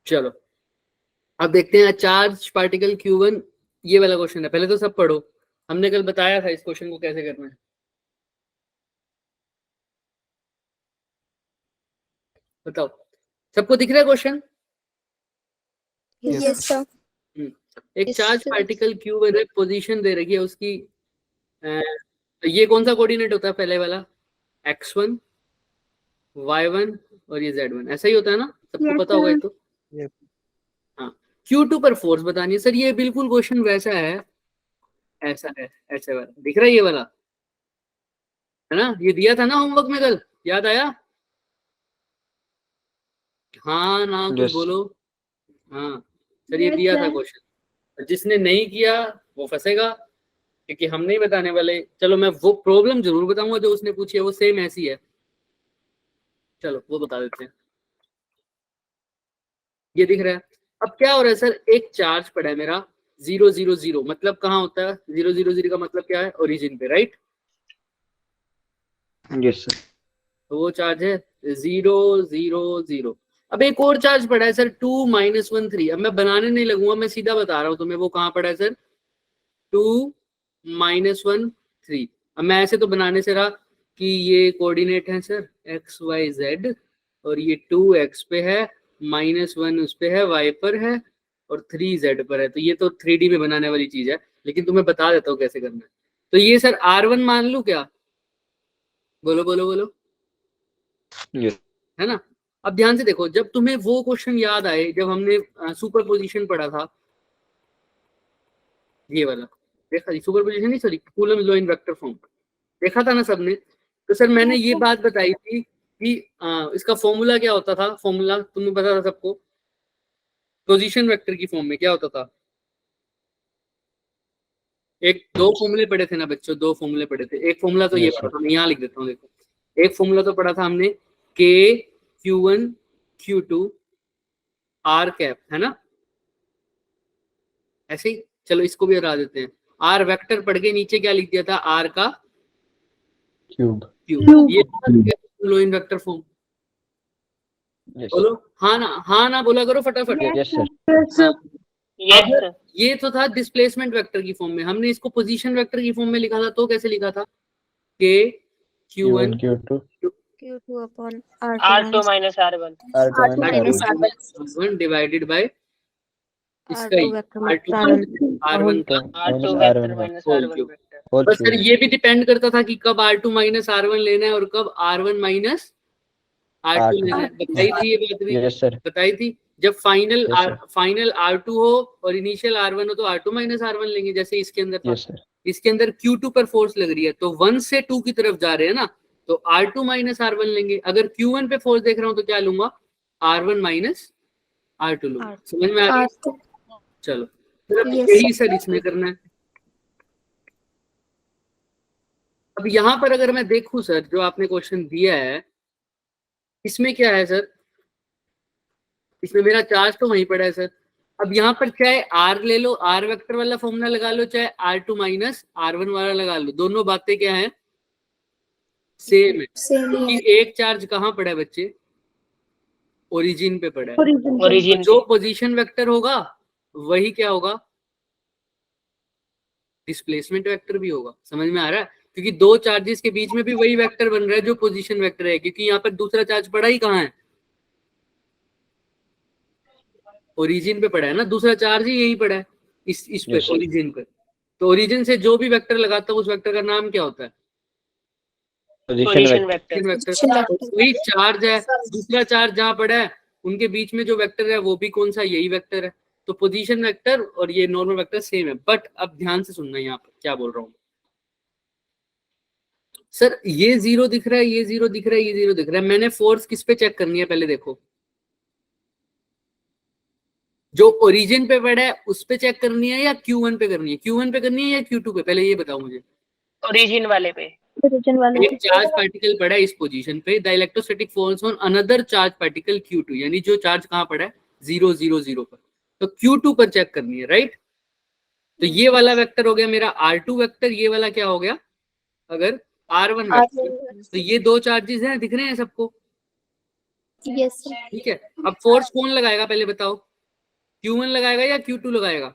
चलो अब देखते हैं चार्ज पार्टिकल Q1, ये वाला क्वेश्चन है। पहले तो सब पढ़ो, हमने कल बताया था इस क्वेश्चन को कैसे करना है। बताओ, सबको दिख रहा है क्वेश्चन? Yes sir. एक चार्ज पार्टिकल Q1 है, पोजीशन दे रखी है उसकी। ये कौन सा कोऑर्डिनेट होता है पहले वाला? x1, y1 और ये z1, ऐसा ही होता है ना, सबको पता होगा ये तो। हाँ, Q2 पर फोर्स बतानी है सर। ये बिल्कुल क्वेश्चन वैसा है, ऐसा है, ऐसे वाला दिख रहा है, ये वाला है ना, ये दिया था ना होमवर्क में कल, याद आया? हाँ ना, कुछ बोलो। हाँ सर, ये दिया था क्वेश्चन, जिसने नहीं किया वो फंसेगा, क्योंकि हम नहीं बताने वाले। चलो मैं वो प्रॉब्लम जरूर बताऊंगा जो उसने पूछी है, वो सेम ऐसी है। चलो वो बता देते हैं। ये दिख रहा है। अब क्या हो रहा है सर, एक चार्ज पड़ा है मेरा 0 0 0, मतलब कहाँ होता है 0 0 0 का मतलब क्या है? ओरिजिन पे, राइट? Yes sir. तो वो चार्ज है 0 0 0। अब एक और चार्ज पड़ा है सर 2 -1 3। अब मैं बनाने नहीं लगूंगा, मैं सीधा बता रहा हूँ तुम्हें वो कहाँ पड़ा है सर, 2 -1 3। अब मैं ऐसे तो बनाने से रहा कि ये कोऑर्डिनेट है सर XYZ, और ये 2 x पे है, -1 उस पे है, y पर है, और 3 z पर है। तो ये तो 3D में बनाने वाली चीज है, लेकिन तुम्हें बता देता हूँ कैसे करना है। तो ये सर R1 मान लूं क्या? बोलो बोलो बोलो, यस। है ना? अब ध्यान से देखो, जब तुम्हें वो क्वेश्चन याद आए जब हमने सुपर पोजिशन पढ़ा था, ये वाला देखा, सुपर पोजिशन नहीं sorry, coulomb law in vector form, देखा था ना सबने? तो सर मैंने ये बात बताई थी कि इसका फॉर्मूला क्या होता था, फॉर्मूला तुम्हें पता था सबको? पोजीशन वेक्टर की फॉर्म में क्या होता था? एक दो फॉर्मूले पढ़े थे ना बच्चों, दो फॉर्मूले पढ़े थे। एक फॉर्मूला तो ये Yes, पढ़ा था, मैं यहाँ लिख देता हूँ, देखो। एक फॉर्मूला तो पढ़ा था हमने, K Q1 Q2 R cap, है ना? ऐसे ही चलो इसको भी हटा देते हैं। R वेक्टर पढ़ के नीचे क्या लिख दिया था? R का क्यूब। क्यूब। ये लो इन वेक्टर फॉर्म। यस बोलो हाँ ना बोला करो फटाफट। Yes sir. हाँ। अब ये तो था डिस्प्लेसमेंट वेक्टर की फॉर्म में, हमने इसको पोजीशन वेक्टर की फॉर्म में लिखा था, तो कैसे लिखा था? K Q1 Q2 Q2 upon R2 minus R1 R1 divided by इसका ही R2 R1 का R2 vector minus whole R1 cube. Vector. बस सर ये भी डिपेंड करता था कि कब R2 माइनस R1 लेना है और कब R1 माइनस R2 लेना है। बताई थी ये बात भी, यस सर। बताई थी। जब final Yes, sir. Final R2 हो और इनिशियल R1 हो तो R2 माइनस R1 लेंगे, जैसे इसके अंदर था। Yes sir. इसके अंदर Q2 पर फोर्स लग रही है, तो 1 से 2 की तरफ जा रहे हैं ना, तो R2 माइनस R1 लेंगे। अगर Q1 पे फोर्स देख रहा हूं तो क्या लूंगा? R1 माइनस R2 लूंगा। समझ में आ गया? चलो यही सर इसमें करना है। अब यहाँ पर अगर मैं देखूं सर, जो आपने क्वेश्चन दिया है इसमें क्या है सर, इसमें मेरा चार्ज तो वहीं पड़ा है सर। अब यहाँ पर चाहे R ले लो, R वेक्टर वाला फॉर्मूला लगा लो, चाहे R2 माइनस R1 वाला लगा लो, दोनों बातें क्या है? सेम है। क्योंकि एक चार्ज कहाँ पड़ा है बच्चे? ओरिजिन पे पड़ा है। ओरिजिन जो पोजीशन वेक्टर होगा वही क्या होगा? डिस्प्लेसमेंट वेक्टर भी होगा। समझ में आ रहा है? क्योंकि दो चार्जेस के बीच में भी वही वेक्टर बन रहा है जो पोजीशन वेक्टर है, क्योंकि यहाँ पर दूसरा चार्ज पड़ा ही कहाँ है? ओरिजिन पे पड़ा है ना, दूसरा चार्ज ही यही पड़ा है, इस पे Yes, sir. ओरिजिन पे। तो ओरिजिन से जो भी वेक्टर लगाता है उस वेक्टर का नाम क्या होता है? Position vector. वेक्टर। वही चार्ज है, दूसरा चार्ज जहां पड़ा है उनके बीच में जो वेक्टर है वो भी कौन सा? यही वेक्टर है। तो पोजीशन वेक्टर और ये नॉर्मल वेक्टर सेम है। बट अब ध्यान से सुनना यहाँ पर क्या बोल रहा हूँ सर। ये जीरो दिख रहा है, ये जीरो दिख रहा है, ये जीरो दिख रहा है। मैंने फोर्स किस पे चेक करनी है पहले देखो? जो ओरिजिन पे पड़ा है उस पे चेक करनी है या Q1 पे करनी है? Q1 पे करनी है या Q2 पे? पहले ये बताओ मुझे। ओरिजिन वाले पे। एक चार्ज पार्टिकल पड़ा है इस पोजीशन पे, the electrostatic force on another charge particle Q2, यानी जो चार्ज कहां पड़ा है? 0 0 0 पर। तो Q2 पर चेक करनी है, राइट? तो ये वाला वेक्टर हो गया मेरा R2 वेक्टर, ये वाला क्या हो गया अगर R1 वेक्टर? तो ये दो चार्जेस हैं, दिख रहे हैं सबको? Yes sir. ठीक है, अब फोर्स कौन लगाएगा पहले बताओ, Q1 लगाएगा या Q2 लगाएगा,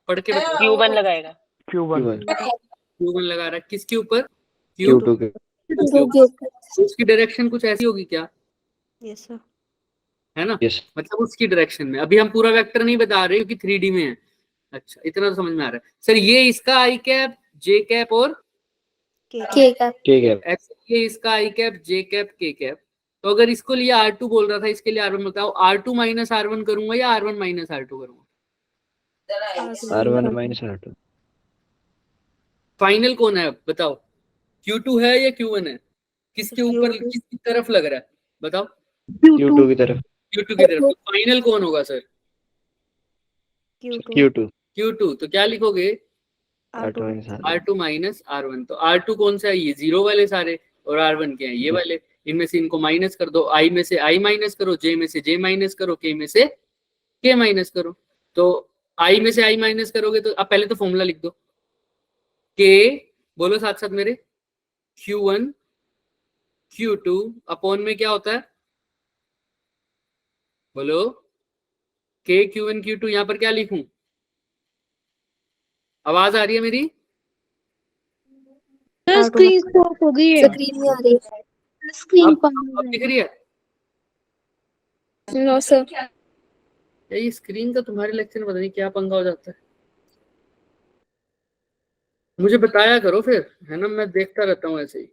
पढ़ के बताओ। Q1 लगाएगा। Q1 Q1 लगा रहा है किसके ऊपर, Q2 के उसकी डायरेक्शन कुछ ऐसी होगी क्या, यस सर। है ना, यस मतलब उसकी डायरेक्शन में। अभी हम पूरा वेक्टर नहीं बता रहे क्योंकि 3D में है। अच्छा, इतना तो समझ में आ रहा है सर। ये इसका आई कैप, जे कैप और के का ठीक है ये इसका आई कैप, जे कैप, के कैप। तो अगर इसको लिए R2 बोल रहा था, इसके लिए R1 बताओ, R2 माइनस R1 करूंगा या R1 माइनस R2 करूंगा, R1 माइनस R2 फाइनल कौन है अब बताओ, Q2 है या Q1 है, किसके ऊपर किसकी तरफ लग रहा है बताओ, Q2 की तरफ Q2 की तरफ। फाइनल कौन होगा सर, Q2 Q2। तो क्या लिखोगे, R2 minus R1 R2 minus R1। तो R2 कौन सा है, ये जीरो वाले सारे, और R1 क्या है, ये वाले। इनमें से इनको माइनस कर दो, I में से I माइनस करो, J में से J माइनस करो, K में से K माइनस करो। तो I में से I माइनस करोगे तो अब पहले तो फॉर्मूला लिख दो, K बोलो साथ साथ मेरे, Q1 Q2 अपॉन में क्या होता है बोलो, K Q1 Q2। यहाँ पर क्या लिखूं, आवाज आ रही है मेरी, स्क्रीन स्टॉप हो गई है, स्क्रीन नहीं आ रही, स्क्रीन अब दिख रही है। No sir. ये स्क्रीन का तुम्हारे लेक्चर में पता नहीं क्या पंगा हो जाता है, मुझे बताया करो फिर, है ना, मैं देखता रहता हूँ ऐसे ही।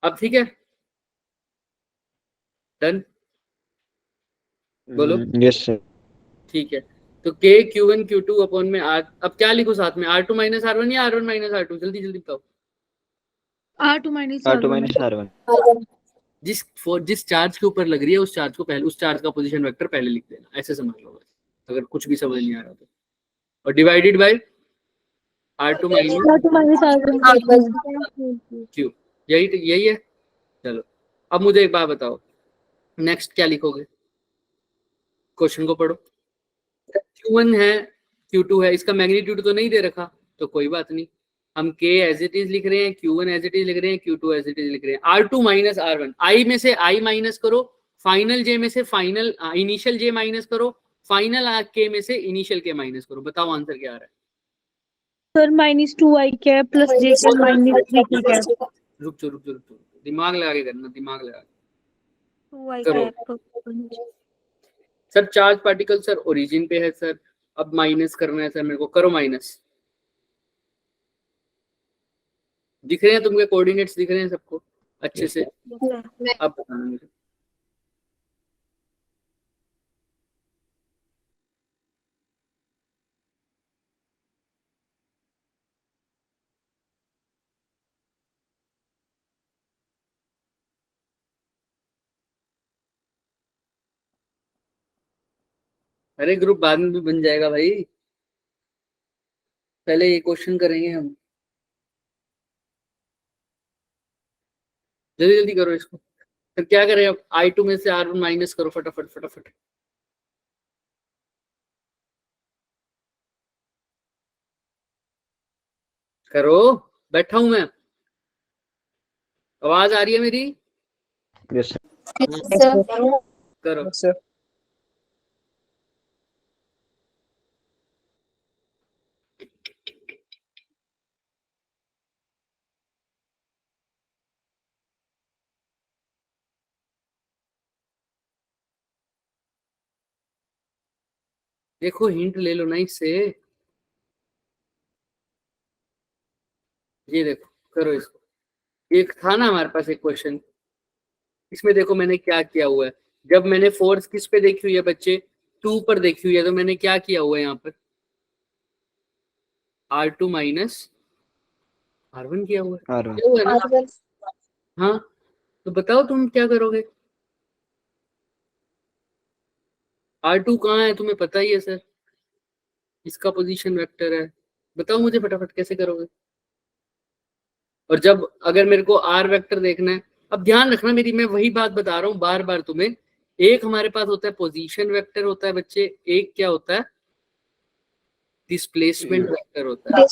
अब ठीक है, डन बोलो। यस सर ठीक है, तो K Q1 Q2 अपॉन में R, अब क्या लिखो साथ में, R2 माइनस R1 या R1 माइनस R2, जल्दी जल्दी बताओ। R2 माइनस R1 जिस चार्ज के ऊपर लग रही है उस चार्ज को पहले, उस चार्ज का पोजीशन वेक्टर पहले लिख देना, ऐसे समझ लो बस, अगर कुछ भी समझ नहीं आ रहा तो। और divided by R2 minus Q, यही है। चलो अब मुझे एक बात बताओ, नेक्स्ट क्या लिखोगे, क्वेश्चन को पढ़ो। Q1 है Q2 है, इसका मैग्नीट्यूड तो नहीं दे रखा, तो कोई बात नहीं, हम K एज इट इज लिख रहे हैं, Q1 एज इट इज लिख रहे हैं, Q2 एज इट इज लिख रहे हैं। R2 माइनस R1, I में से I माइनस करो, फाइनल J में से फाइनल इनिशियल J माइनस करो, फाइनल K में से इनिशियल K माइनस करो, बताओ आंसर क्या आ रहा है। Sir -2i cap plus j cap -3k cap रुक जाओ, दिमाग लगा के करना, दिमाग लगा के 2i करो। Cap. Sir charge particle sir origin पे है सर, अब माइनस करना है सर मेरे को, करो माइनस। दिख रहे हैं तुमके कोऑर्डिनेट्स, दिख रहे हैं सबको अच्छे से, अब बताना मुझे। अरे ग्रुप बाद में भी बन जाएगा भाई, पहले ये क्वेश्चन करेंगे हम, जल्दी जल्दी करो इसको। फिर क्या करें, अब I2 में से R1 माइनस करो फटाफट फटाफट। करो, बैठा हूं मैं, आवाज आ रही है मेरी, यस करो। देखो हिंट ले लो ना इससे, ये देखो, करो इसको। एक था ना हमारे पास एक क्वेश्चन, इसमें देखो मैंने क्या किया हुआ है, जब मैंने फोर्स किस पे देखी हुई है बच्चे, 2 पर देखी हुई है, तो मैंने क्या किया हुआ है यहाँ पर, R2 माइनस R1 किया हुआ है, R1 किया हुआ है ना? हाँ, तो बताओ तुम क्या करोगे, R2 कहाँ है तुम्हें पता ही है सर, इसका पोजीशन वेक्टर है, बताओ मुझे फटाफट कैसे करोगे। और जब अगर मेरे को R वेक्टर देखना है, अब ध्यान रखना मेरी, मैं वही बात बता रहा हूँ बार बार तुम्हें, एक हमारे पास होता है पोजीशन वेक्टर होता है बच्चे, एक क्या होता है डिस्प्लेसमेंट वेक्टर होता है।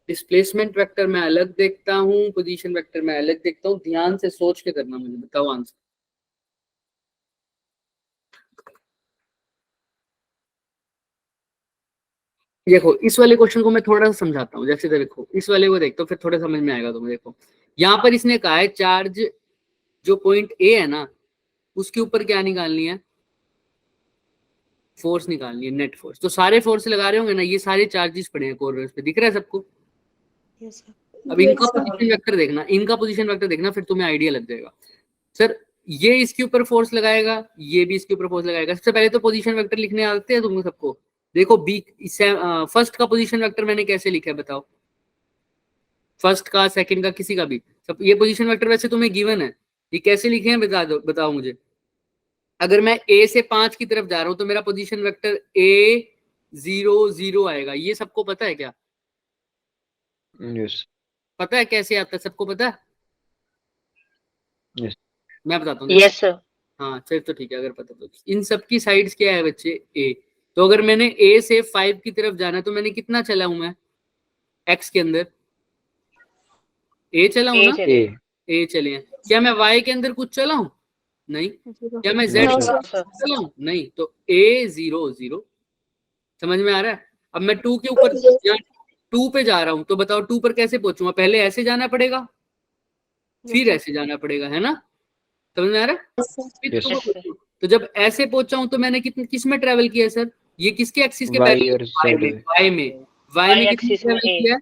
डिस्प्लेसमेंट वेक्टर मैं अलग देखता हूँ, पोजीशन वेक्टर मैं अलग देखता हूँ। ध्यान से सोच के करना, मुझे बताओ आंसर। देखो इस वाले क्वेश्चन को मैं थोड़ा सा समझाता हूँ। जैसे देखो इस वाले को देखते हो, फिर थोड़ा समझ में आएगा तुम्हें। देखो यहाँ पर इसने कहा है चार्ज जो पॉइंट ए है ना, उसके ऊपर क्या निकालनी है, फोर्स निकालनी है, नेट फोर्स। तो सारे फोर्स लगा रहे होंगे ना, ये सारे चार्जेस पड़े हैं कॉर्नर्स पे, दिख रहा है सबको। अब इनका पोजीशन वेक्टर देखना, इनका पोजीशन वेक्टर देखना, फिर तुम्हें आइडिया लग जाएगा। सर ये इसके ऊपर फोर्स लगाएगा, ये भी इसके ऊपर फोर्स लगाएगा। सबसे पहले तो पोजीशन वेक्टर लिखने आते हैं तुम सबको। देखो बी फर्स्ट का पोजीशन वेक्टर मैंने कैसे लिखा है बताओ, फर्स्ट का, सेकंड का, किसी का भी। सब ये पोजीशन वेक्टर वैसे तुम्हें गिवन है, ये कैसे लिखे हैं बता दो, बताओ मुझे। अगर मैं ए से 5 की तरफ जा रहा हूं तो मेरा पोजीशन वेक्टर ए 0 0 आएगा। ये सबको पता है क्या? यस पता है कैसे आता है, सबको पता है? यस मैं बताता हूँ। Yes sir. हाँ चल तो ठीक है, अगर पता तो। इन सबकी साइड्स क्या है बच्चे, ए। तो अगर मैंने ए से 5 की तरफ जाना है तो मैंने कितना चला हूं मैं एक्स के अंदर, ए चला हूं ना, ए चले हैं। क्या मैं वाई के अंदर कुछ चला हूं? नहीं। क्या मैं जेड चला हूं? नहीं। तो ए 0 0। समझ में आ रहा है? अब मैं 2 के ऊपर 2 पे जा रहा हूं, तो बताओ 2 पर कैसे पहुंचूंगा? पहले ऐसे जाना पड़ेगा, फिर ऐसे जाना पड़ेगा, है ना? समझ में आ रहा है? तो जब ऐसे पहुंचा हूं तो मैंने किस में ट्रेवल किया सर? ये किसके एक्सिस के वाई पहले? और जेड वाई में किसने ट्रेवल किया?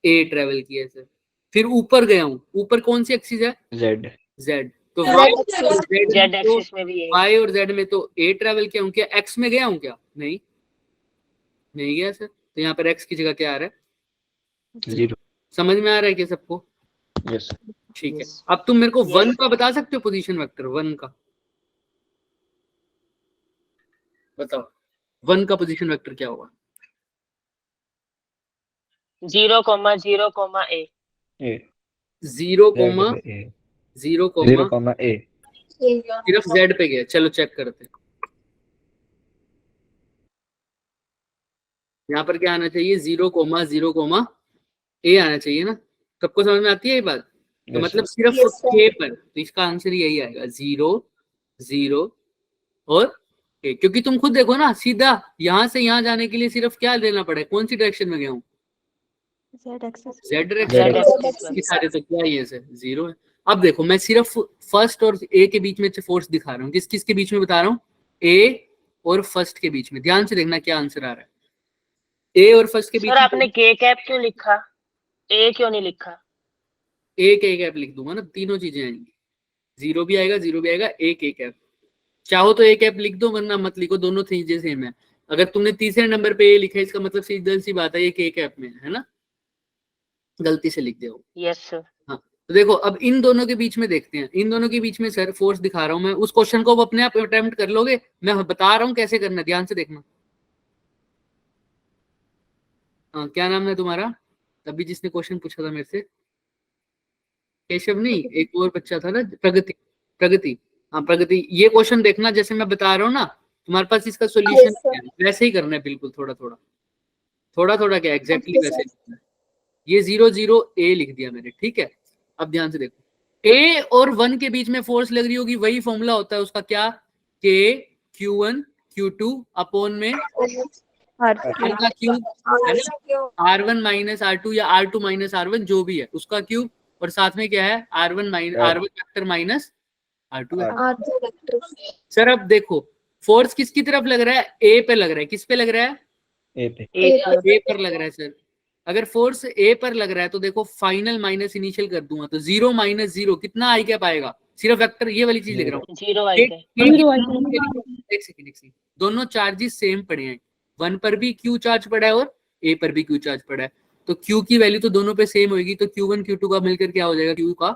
ए ट्रेवल किया सर। फिर ऊपर गया हूं, ऊपर कौन सी एक्सिस है? Z Z. तो जेड एक्सिस में भी है। वाई और जेड में तो ए ट्रेवल किया हूं, क्या एक्स में गया हूं क्या? नहीं, नहीं गया सर। तो यहाँ पर एक्स की जगह क्या आ रहा है? 0। समझ में आ रहा है क्या सबको? यस ठीक है। अब तुम मेरे को 1 का बता सकते हो पोजीशन वेक्टर 1 का? बताओ 1 का पोजीशन वेक्टर क्या होगा? 0, 0, ए। 0, 0, ए सिर्फ जेड पे गया। चलो चेक करते हैं। यहाँ पर क्या आना चाहिए? 0, 0, ए आना चाहिए ना। सबको समझ में आती है ये बात? तो मतलब सिर्फ के पर, तो इसका आंसर यही आएगा 0 0 और ए। क्योंकि तुम खुद देखो ना, सीधा यहाँ से यहाँ जाने के लिए सिर्फ क्या लेना पड़ा है, कौन सी डायरेक्शन में गया हूँ? Z direction. सारे तो क्या ये से 0 है। अब देखो मैं सिर्फ फर्स्ट और ए के बीच में फोर्स दिखा रहा हूँ। किस किस के बीच में बता रहा हूँ? ए और फर्स्ट के बीच में। ध्यान से देखना क्या आंसर आ रहा है। ए और फर्स्ट के बीच सर आपने के कैप क्यों लिखा, ए क्यों नहीं लिखा? ए के कैप लिख दूंगा ना, तीनों चीजें आएंगी। 0 भी आएगा, 0 भी आएगा, ए के कैप। चाहो तो ए कैप लिख दो, वरना मत लिखो, दोनों चीजें सेम है। अगर तुमने तीसरे नंबर पे ए लिखा है, इसका मतलब सीधी सी बात है ये के कैप में है ना, गलती से लिख दो। Yes sir. हाँ तो देखो अब इन दोनों के बीच में देखते हैं। इन दोनों के बीच में सर फोर्स दिखा रहा हूं मैं। उस क्वेश्चन को अपने आप अटेम्प्ट कर लोगे, मैं बता रहा हूँ कैसे करना, ध्यान से देखना। हाँ क्या नाम है तुम्हारा? तभी जिसने क्वेश्चन पूछा था मेरे से, केशव नहीं, एक और बच्चा था ना, प्रगति। प्रगति, हाँ प्रगति। ये क्वेश्चन देखना जैसे मैं बता रहा हूँ ना, तुम्हारे पास इसका सोल्यूशन वैसे ही करना है, बिल्कुल थोड़ा थोड़ा थोड़ा थोड़ा क्या एग्जैक्टली वैसे लिखना है। ये 0 0 ए लिख दिया मैंने, ठीक है। अब ध्यान से देखो, ए और 1 के बीच में फोर्स लग रही होगी, वही फॉर्मूला होता है उसका, क्या? के Q1 Q2 अपॉन में का क्यूब, R1 माइनस R2 या R2 माइनस R1 जो भी है उसका क्यूब, और साथ में क्या है? R1 वेक्टर माइनस R2 है। सर अब देखो फोर्स किसकी तरफ लग रहा है? ए पे लग रहा है। किस पे लग रहा है? ए पे। ए पर लग रहा है सर। अगर फोर्स ए पर लग रहा है तो देखो फाइनल माइनस इनिशियल कर दूंगा, तो 0 माइनस 0 कितना आई क्या पाएगा? सिर्फ वेक्टर, ये वाली चीज लिख रहा हूँ। 0 आई है। एक सेकंड, दोनों चार्जेस सेम पड़े हैं। 1 पर भी क्यू चार्ज पड़ा है और ए पर भी क्यू चार्ज पड़ा है, तो क्यू की वैल्यू तो दोनों पे सेम होगी। तो Q1 Q2 का मिलकर क्या हो जाएगा? क्यू का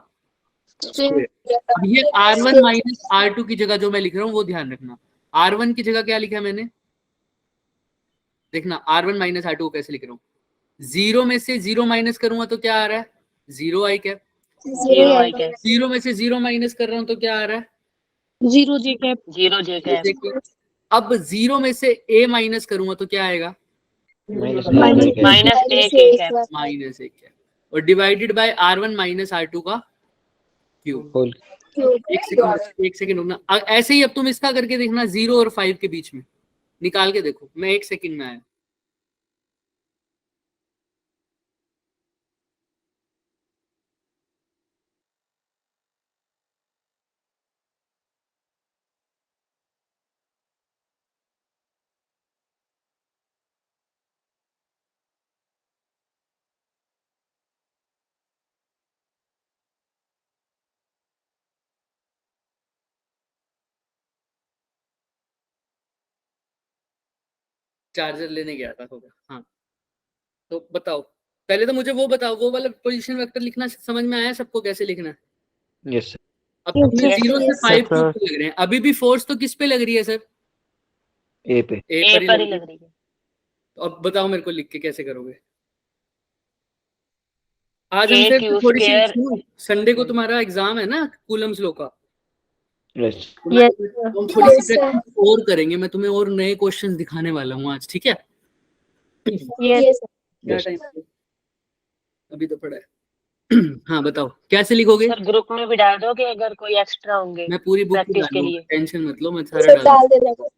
स्क्वायर। अब ये R1 माइनस R2 की जगह जो मैं लिख रहा हूँ वो ध्यान रखना। R1 की जगह क्या लिखा मैंने? देखना R1 माइनस R2 को कैसे लिख रहा हूँ। 0 में से 0 माइनस करूंगा तो क्या आ रहा है? 0 आई कैप। 0 में से 0 माइनस कर रहा हूं तो क्या आ रहा है? 0 जे कैप। 0 जे कैप। अब 0 में से a माइनस करूंगा तो क्या आएगा? माइनस Minus ए माइनस ए के कैप माइनस एक है और divided by R1 minus R2 का क्यूब। होल एक सेकंड रुकना। ऐसे ही अब तुम इसका करके देखना 0 और 5 के बीच में निकाल के देखो। मैं 1 सेकंड में आया। चार्जर लेने गया था होगा। हाँ तो बताओ, पहले तो मुझे वो बताओ, वो वाला पोजीशन वेक्टर लिखना समझ में आया सबको कैसे लिखना है? यस अब तुम्हें Yes, 0 से yes, 5 क्यों लग रहे हैं? अभी भी फोर्स तो किस पे लग रही है सर? ए पे ए ए पर ही पर लग ही रही है। लग रही है। तो अब बताओ मेरे को लिख के कैसे करोगे? आज K हमसे Q थोड़ी सी square- सुनो, संडे को तुम्हारा एग्जाम है ना कूलम्स लॉ का। यस Yes, तो हम थोड़ी Yes, सी sir. प्रैक्टिस और करेंगे। मैं तुम्हें और नए क्वेश्चंस दिखाने वाला हूँ आज, ठीक है? yes. Yes, sir. क्या Yes. टाइम अभी तो पड़ा है। हाँ बताओ कैसे लिखोगे? सर ग्रुप में भी डाल दो कि अगर कोई एक्स्ट्रा होंगे मैं पूरी बुक प्रैक्टिस के डालूंगा, लिए। टेंशन मत लो, मैं सारा सर डाल। डाल देना को।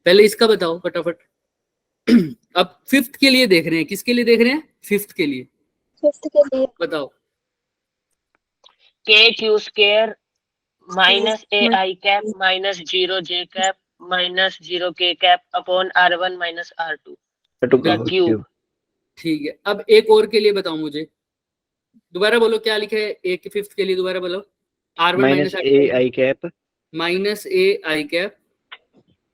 पहले इसका बताओ फटाफट। अब फिफ्थ के लिए देख रहे हैं। किसके लिए देख रहे हैं? फिफ्थ के लिए। फिफ्थ के लिए बताओ। K Q square माइनस ए आई कैप माइनस 0 जे कैप माइनस 0 के cap upon R1 minus R2 to का का होल क्यूब। क्यूब ठीक है, अब एक और के लिए बताओ मुझे। दोबारा बोलो क्या लिखे है एक फिफ्थ के लिए, दोबारा बोलो। R1 माइनस ए आई कैप माइनस ए आई कैप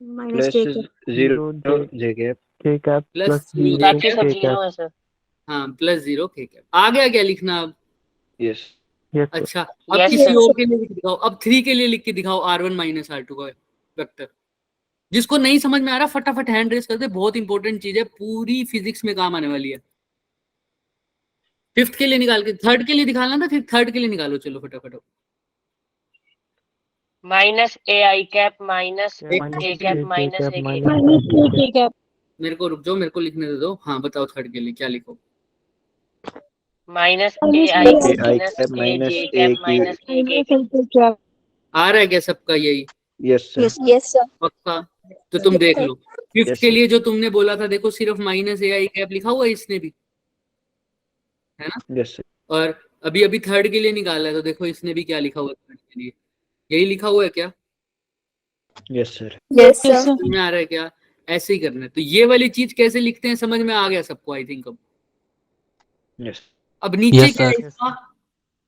माइनस प्लस के 0 जे कैप प्लस बाकी सब 0 है सर। हाँ प्लस 0 के कैप। आ गया क्या लिखना अब? यस अच्छा अब Yes, किसी sir. और के लिए लिख दिखाओ। अब 3 के लिए लिख के दिखाओ R1 माइनस R2 का वेक्टर। जिसको नहीं समझ में आ रहा फटाफट हैंड रेस कर दे, बहुत इंपॉर्टेंट चीज है, पूरी फिजिक्स में काम आने वाली है। फिफ्थ के लिए निकाल के, थर्ड के लिए दिखाना था, फिर थर्ड के लिए निकालो, चलो फटाफट। Minus A I cap minus A cap minus ए के cap Minus A K cap. मेरे को रुक जाओ, मेरे को लिखने दे दो। हाँ बताओ थर्ड के लिए क्या लिखो? Minus A Minus I A minus cap A minus J A cap की माइनस ए के minus A K cap. आ रहा है क्या सबका यही? यस सर यस सर पक्का? तो तुम देख लो फिफ्थ Yes, के sir. लिए जो तुमने बोला था, देखो सिर्फ माइनस ए आई कैप लिखा हुआ है इसने भी, है ना? यस सर और अभी अभी थर्ड के लिए निकाला है, तो देखो इसने भी क्या लिखा हुआ है थर्ड के लिए। यही लिखा हुआ है क्या? Yes sir yes Yes, sir sir. समझ में आ रहा है क्या? ऐसे ही करना है। तो ये वाली चीज कैसे लिखते हैं समझ में आ गया सबको आई थिंक। अब यस अब नीचे Yes, क्या है sir. इसका?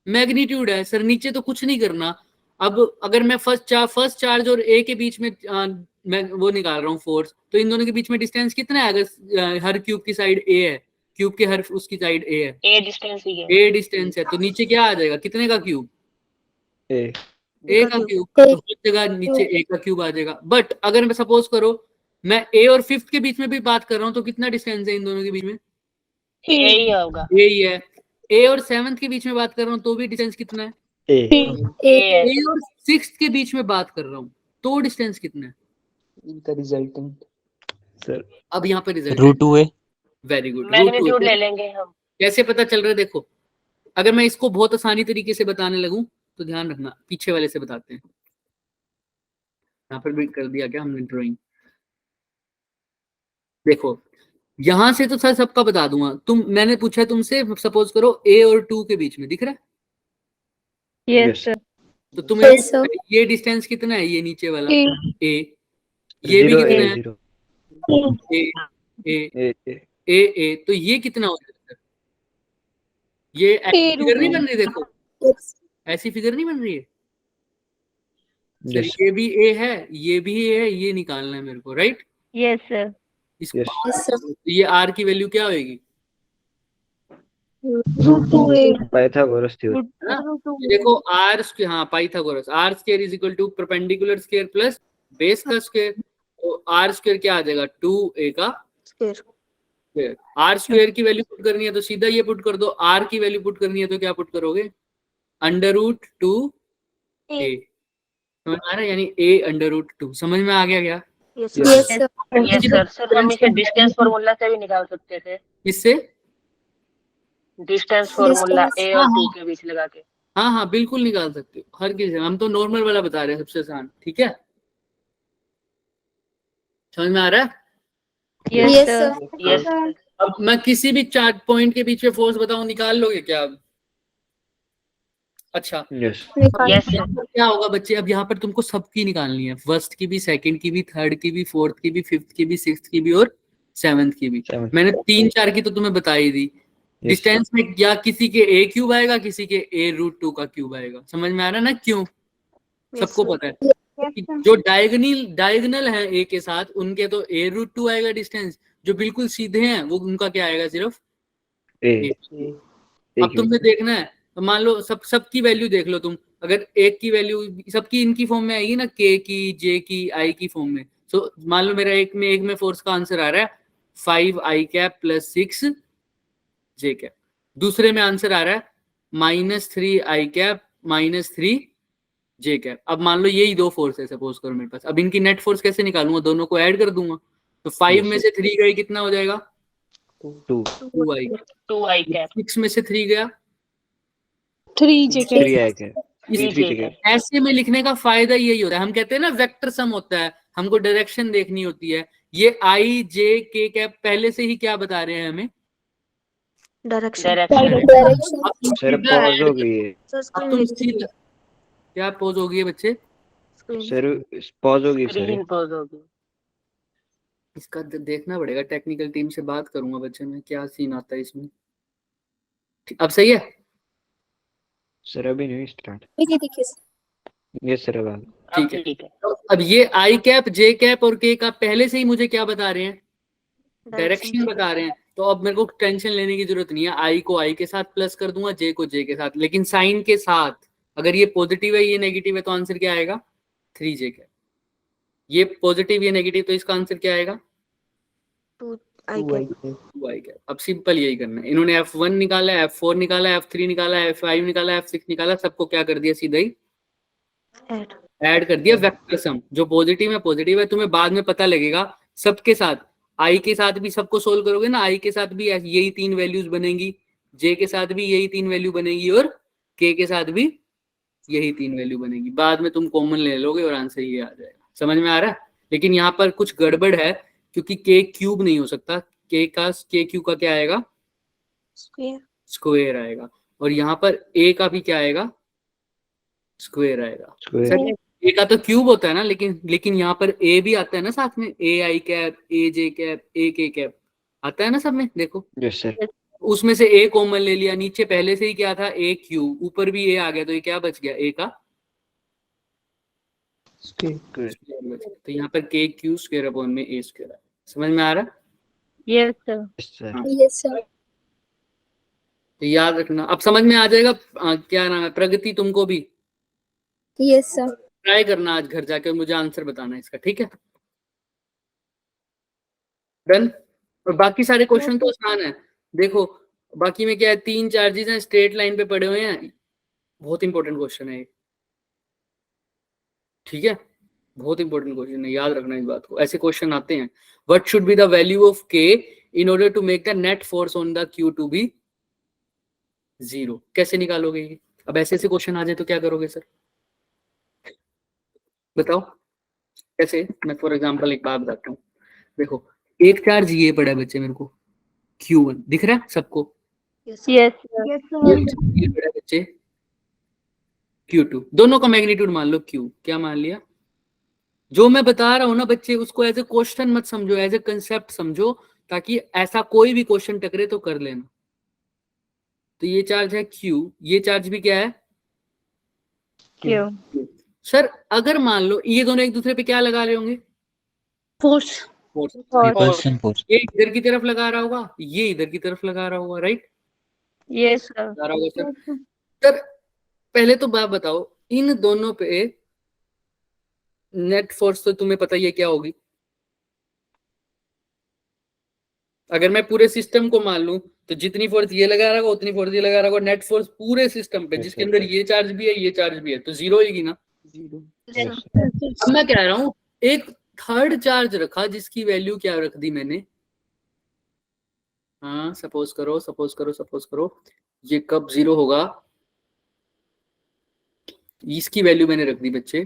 मैग्नीट्यूड है सर, नीचे तो कुछ नहीं करना। अब अगर मैं फर्स्ट चार्ज और ए के बीच में मैं वो निकाल रहा हूँ फोर्स, तो इन दोनों के बीच में डिस्टेंस कितना है? अगर हर क्यूब की साइड ए है, क्यूब के हर उसकी साइड ए है, ए डिस्टेंस ही है। ए डिस्टेंस है, तो नीचे क्या आ जाएगा? कितने का क्यूब? ए ए का क्यूब। ए। तो हर जगह नीचे ए का क्यूब आ जाएगा। बट अगर मैं सपोज करो मैं ए और फिफ्थ के बीच में भी बात कर रहा हूँ, तो कितना डिस्टेंस है इन दोनों के बीच में? ए ही होगा। ए ही है। ए और सेवंथ के बीच में बात कर रहा हूँ तो भी डिस्टेंस कितना है? ए ए है। ए और सिक्स्थ के बीच में बात कर रहा हूँ तो डिस्टेंस कितना है? द रिजल्टेंट सर अब यहाँ पे रिजल्ट रूट 2 है। Very good. मैग्नीट्यूड ले लेंगे हम। कैसे पता चल रहा है? देखो अगर मैं इसको बहुत आसानी तरीके से बताने लगूं तो ध्यान रखना, पीछे वाले से बताते हैं। यहाँ पर भी कर दिया क्या हमने ड्राइंग? देखो यहां से तो सर सबका बता दूंगा। मैंने पूछा तुमसे, सपोज करो ए और 2 के बीच में दिख रहा है, Yes, Yes. sir. तो तुम्हें Yes, sir. ये डिस्टेंस कितना है? ये नीचे वाला A. ए, ये भी 0 कितना ए है? 0 ए ए ए ए ए, तो ये कितना हो जाएगा? ये ऐसी फिगर नहीं बन रही, देखो ऐसी फिगर नहीं बन रही है सर। यस ये भी ए है, ये भी ए है, ये निकालना है मेरे को, राइट? Yes, sir. इसको Yes. यस सर तो ये आर की वैल्यू क्या होगी? Root 2A. Pythagoras theorem Root है ना? root 2A. देखो आर स्क्वायर, हाँ Pythagoras, R square is equal to perpendicular square plus base का स्क्वायर। तो आर स्क्वायर क्या आ जाएगा? 2a का स्क्वायर। आर स्क्वायर की वैल्यू पुट करनी है तो सीधा ये पुट कर दो, आर की वैल्यू पुट करनी है तो क्या पुट करोगे? Under root 2a। समझ आ रहा है? यानी a अंडर रूट 2। समझ में आ गया क्या? Yes, Yes. sir. Yes sir. Sir हम इसे डिस्टेंस फॉर्मूला से भी निकाल सकते थे, इससे डिस्टेंस फॉर्मूला Distance. ए और 2 के बीच लगा के। हाँ हाँ बिल्कुल निकाल सकते हो, हर किसी, हम तो नॉर्मल वाला बता रहे हैं सबसे आसान, ठीक है, समझ में आ रहा है? Yes, sir. Yes sir. अब मैं किसी भी चार्ट पॉइंट के पीछे फोर्स बताऊं, निकाल लोगे क्या अब? अच्छा Yes. Yes sir. यहाँ पर क्या होगा बच्चे, अब यहाँ पर तुमको सबकी निकालनी है, फर्स्ट की भी, सेकंड की भी, थर्ड की भी, फोर्थ की भी, फिफ्थ की भी, सिक्स्थ की भी और सेवंथ की भी। Seventh. मैंने 3-4 की तो तुम्हें बता ही दी। Yes. डिस्टेंस में या किसी के a क्यूब आएगा, किसी के a√2 का क्यूब आएगा, समझ में आ रहा है ना क्यों? सबको पता है कि जो डायगोनल है a के साथ, उनके तो a√2 आएगा डिस्टेंस, जो बिल्कुल सीधे हैं वो उनका क्या आएगा, सिर्फ A. अब तुमने देखना है, तो मान लो सबकी वैल्यू देख लो तुम, अगर एक की वैल्यू सबकी इनकी फॉर्म में आएगी ना, k की, j की, i की फॉर्म में, तो मान लो मेरा एक में फोर्स का आंसर आ रहा है 5i cap plus 6j cap, दूसरे में आंसर आ रहा है -3i कैप -3j कैप। अब मान लो यही दो फोर्स है सपोज करो मेरे पास, अब इनकी नेट फोर्स कैसे निकालूंगा, दोनों को ऐड कर दूंगा, तो 5 में से 3 गई कितना हो जाएगा, 2. 2i, 2i कैप 6 में से 3 गया 3j कैप 3 I कैप. इस 3j कैप। ऐसे में लिखने का फायदा यही होता है, हम कहते हैं ना वेक्टर सम होता है, हमको डायरेक्शन देखनी होती है, ये आई जे के कैप पहले से ही क्या बता रहे हैं हमें, Direction. डायरेक्शन। Direction. अब तुम सर सीधा पॉज add हो कर- गई है. Sir, अब screen तुम नीचे सीधा दिखी। क्या पोज हो गई है बच्चे, Screen. सर पॉज हो गई सर. स्क्रीन पॉज होगी। इसका देखना पड़ेगा, टेक्निकल टीम से बात करूंगा बच्चे में क्या सीन आता है इसमें। अब सही है, सर अभी नहीं स्टार्ट. दिखी दिखी। यस सर अब आ गया. अब ठीक है। ठीक है। तो अब ये आई कैप, जे कैप और के कैप पहले से ही मुझे क्या बता रहे हैं, डायरेक्शन बता रहे हैं, तो अब मेरे को टेंशन लेने की जरूरत नहीं है, आई को आई के साथ प्लस कर दूंगा, जे को जे के साथ, लेकिन साइन के साथ, अगर ये पॉजिटिव है ये नेगेटिव है तो आंसर क्या आएगा, 3j कैप, ये पॉजिटिव ये नेगेटिव तो इसका आंसर क्या आएगा, 2i कैप। 2i cap. अब सिंपल यही करना है, इन्होंने f1 निकाला, f4 निकाला, f3 निकाला, f5 निकाला, f6 निकाला, सबको क्या कर दिया, सीधा ही Add. ऐड कर दिया, वेक्टर सम, जो पॉजिटिव है, तुम्हें बाद में पता लगेगा सबके साथ, आई के साथ भी सबको सोल्व करोगे ना, आई के साथ भी यही 3 वैल्यूज बनेंगी, जे के साथ भी यही 3 वैल्यू बनेगी और के के साथ भी यही 3 वैल्यू बनेगी, बाद में तुम कॉमन ले लोगे और आंसर ये आ जाएगा, समझ में आ रहा है? लेकिन यहाँ पर कुछ गड़बड़ है, क्योंकि के क्यूब नहीं हो सकता, के क्यूब का क्या आएगा, Square. स्क्वायर आएगा, और यहाँ पर ए का भी क्या आएगा, स्क्वायर आएगा। Square. सर ए का तो क्यूब होता है ना, लेकिन यहाँ पर ए भी आता है ना साथ में, ए आई कैप, ए जे कैप, ए के कैप आता है ना सब में, देखो यस सर. उसमें से ए कॉमन ले लिया, नीचे पहले से ही क्या था, ए क्यूब, ऊपर भी ए आ गया, तो ये क्या बच गया, ए का Square. तो यहाँ पर के क्यू स्क्वायर अपॉन में ए स्क्वायर, समझ में आ रहा है? Yes sir. Yes sir. Yes, sir. तो याद रखना, अब समझ में आ जाएगा, क्या नाम है, प्रगति, तुमको भी Yes, sir. ट्राई करना आज घर जाके, मुझे आंसर बताना इसका, ठीक है? डन। और बाकी सारे क्वेश्चन तो आसान है, देखो बाकी में क्या है, 3 चार्जेस हैं, स्ट्रेट लाइन पे पड़े हुए हैं, बहुत इंपॉर्टेंट क्वेश्चन है ये, ठीक है, बहुत इंपॉर्टेंट क्वेश्चन है, याद रखना इस बात को, ऐसे क्वेश्चन आते हैं। What should be the value of K in order to make the net force on the Q to be 0, कैसे निकालोगे ये? अब ऐसे ऐसे क्वेश्चन आ जाए तो क्या करोगे सर, बताओ कैसे? मैं फॉर एग्जांपल एक बात बताता हूँ, देखो एक चार्ज ये पड़ा है बच्चे मेरे को, Q1 दिख रहा है सबको, Yes. यस ये पड़ा है बच्चे Q2, दोनों का मैग्नीट्यूड मान लो Q, क्या मान लिया? जो मैं बता रहा हूँ ना बच्चे, उसको एज ए क्वेश्चन मत समझो, एज ए कंसेप्ट समझो, ताकि ऐसा कोई भी क्वेश्चन टकरे तो कर लेना। तो ये चार्ज है Q, ये चार्ज भी क्या है, क्यों? सर अगर मान लो ये दोनों एक दूसरे पे क्या लगा रहे होंगे, फोर्स। फोर्स, ये इधर की तरफ लगा रहा होगा, ये इधर की तरफ लगा रहा होगा, राइट? Yes sir. लगा रहा होगा सर। सर पहले तो बात बताओ, इन दोनों पे नेट फोर्स तो तुम्हें पता ही है क्या होगी, अगर मैं पूरे सिस्टम को मान लूं तो जितनी फोर्स ये लगा रहा होगा उतनी फोर्स ये लगा रहा होगा, नेट फोर्स पूरे सिस्टम पे, जिसके अंदर ये चार्ज भी है ये चार्ज भी है, तो 0 होगी ना। Yes. अब मैं कह रहा हूँ एक थर्ड चार्ज रखा जिसकी वैल्यू क्या रख दी मैंने, हाँ सपोज करो ये कब जीरो होगा, इसकी वैल्यू मैंने रख दी बच्चे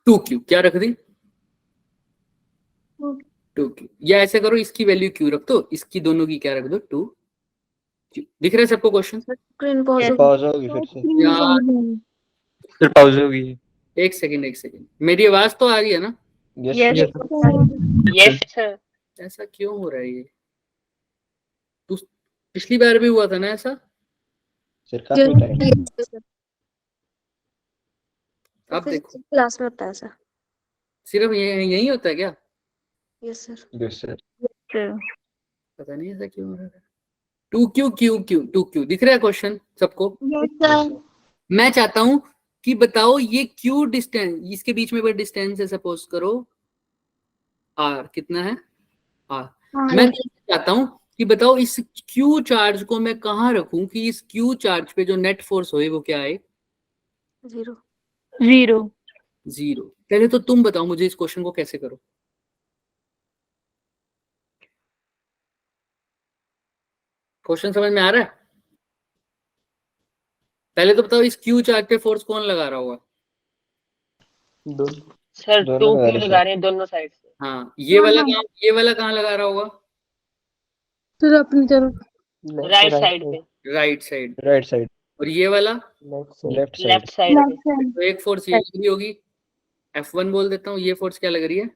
2q, क्या रख दी 2q, या ऐसे करो इसकी वैल्यू q रख दो, इसकी दोनों की क्या रख दो 2q। दिख रहा है सबको क्वेश्चन? Screen pause Yes. हो पॉज होगी फिर से, यार फिर पॉज होगी। एक सेकंड, मेरी आवाज तो आ रही है ना? Yes. Yes sir. ऐसा क्यों हो रहा है ये? तू पिछली बार भी हुआ था ना ऐसा? सर काफी टाइम। अब देखो क्लास में होता है ऐसा। सिर्फ यही होता है क्या? Yes sir. Yes sir. पता नहीं ऐसा क्यों हो रहा है। 2q दिख रहा है क्वेश्चन सबको? मैं चाहता हूं कि बताओ ये q डिस्टेंस, इसके बीच में डिस्टेंस है सपोज करो r, कितना है r। मैं चाहता हूं कि बताओ इस q चार्ज को मैं कहां रखूं कि इस q चार्ज पे जो नेट फोर्स होए वो क्या है? 0। 0। पहले तो तुम बताओ मुझे इस क्वेश्चन को कैसे करो। क्वेश्चन समझ में आ रहा है? पहले तो बताओ इस क्यू चार्ज पे फोर्स कौन लगा रहा होगा? सर दोनों 2 लगा क्यू रहे लगा सर। रहे हैं दोनों साइड से। हाँ, ये वाला कहाँ लगा रहा होगा? सर अपनी तरफ। राइट साइड पे। Right side. Right side. और ये वाला लेफ्ट साइड। लेफ्ट साइड पे। तो एक फोर्स ये लग रही होगी, F1 बोल देता हूँ, ये फोर्स क्या लग रही है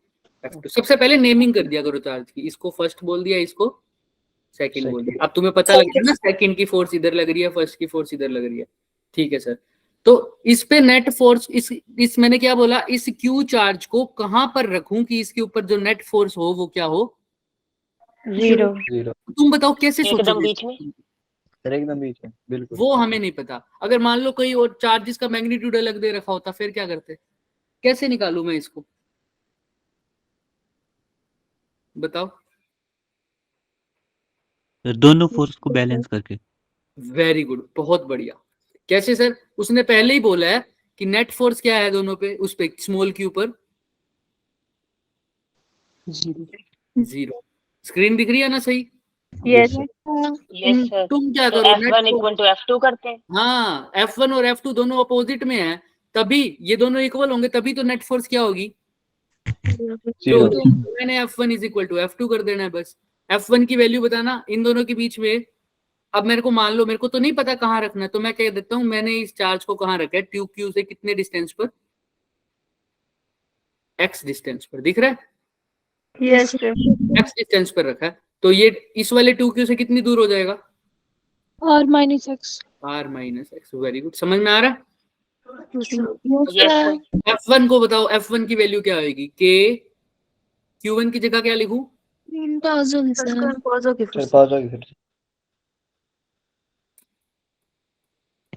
F2। सबसे पहले नेमिंग कर दिया करो चार्ज की, इसको फर्स्ट बोल दिया, इसको सेकंड बोल दिया। अब तुम्हें पता लग गया ना सेकंड की फोर्स इधर लग रही है, फर्स्ट की फोर्स इधर लग रही है, ठीक है सर। तो इस पे नेट फोर्स, इस मैंने क्या बोला, इस क्यू चार्ज को कहां पर रखूं कि इसके ऊपर जो नेट फोर्स हो वो क्या हो? 0। तुम बताओ कैसे एकदम सोचोगे? बीच में। सर एकदम बीच में, बिल्कुल। वो हमें नहीं पता। अगर मान लो कोई और चार्जेस का मैग्नीट्यूड अलग दे रखा होता फिर क्या करते? कैसे निकालूं मैं इसको, बताओ? दोनों फोर्स को बैलेंस करके। वेरी गुड, बहुत बढ़िया। कैसे सर? उसने पहले ही बोला है कि नेट फोर्स क्या है दोनों पे, उस पे स्मॉल क्यू पर 0। स्क्रीन दिख रही है ना सही? Yes. Yes sir. तुम क्या तो करो, F1 इक्वल टू F2 करते हैं। हाँ F1 और F2 दोनों अपोजिट में है, तभी ये दोनों इक्वल होंगे, तभी तो नेट फोर्स क्या होगी? 0। तो मैंने F1 is equal to F2 कर देना है बस। F1 की वैल्यू बताना इन दोनों के बीच में। अब मेरे को मान लो मेरे को तो नहीं पता कहाँ रखना है, तो मैं कह देता हूँ मैंने इस चार्ज को कहाँ रखा है, ट्यूब क्यू से कितने डिस्टेंस पर? x डिस्टेंस पर। दिख रहा है? Yes. x डिस्टेंस पर रखा है, तो ये इस वाले 2q से कितनी दूर हो जाएगा? R minus X. r minus x. Very good, समझ में आ रहा है? Yes sir. F1 को बताओ, F1 की वैल्यू क्या आएगी? k q1 की जगह क्या लिखूं? पॉज होगी सर। पॉज होगी फिर सर से। पॉज होगी फिर से।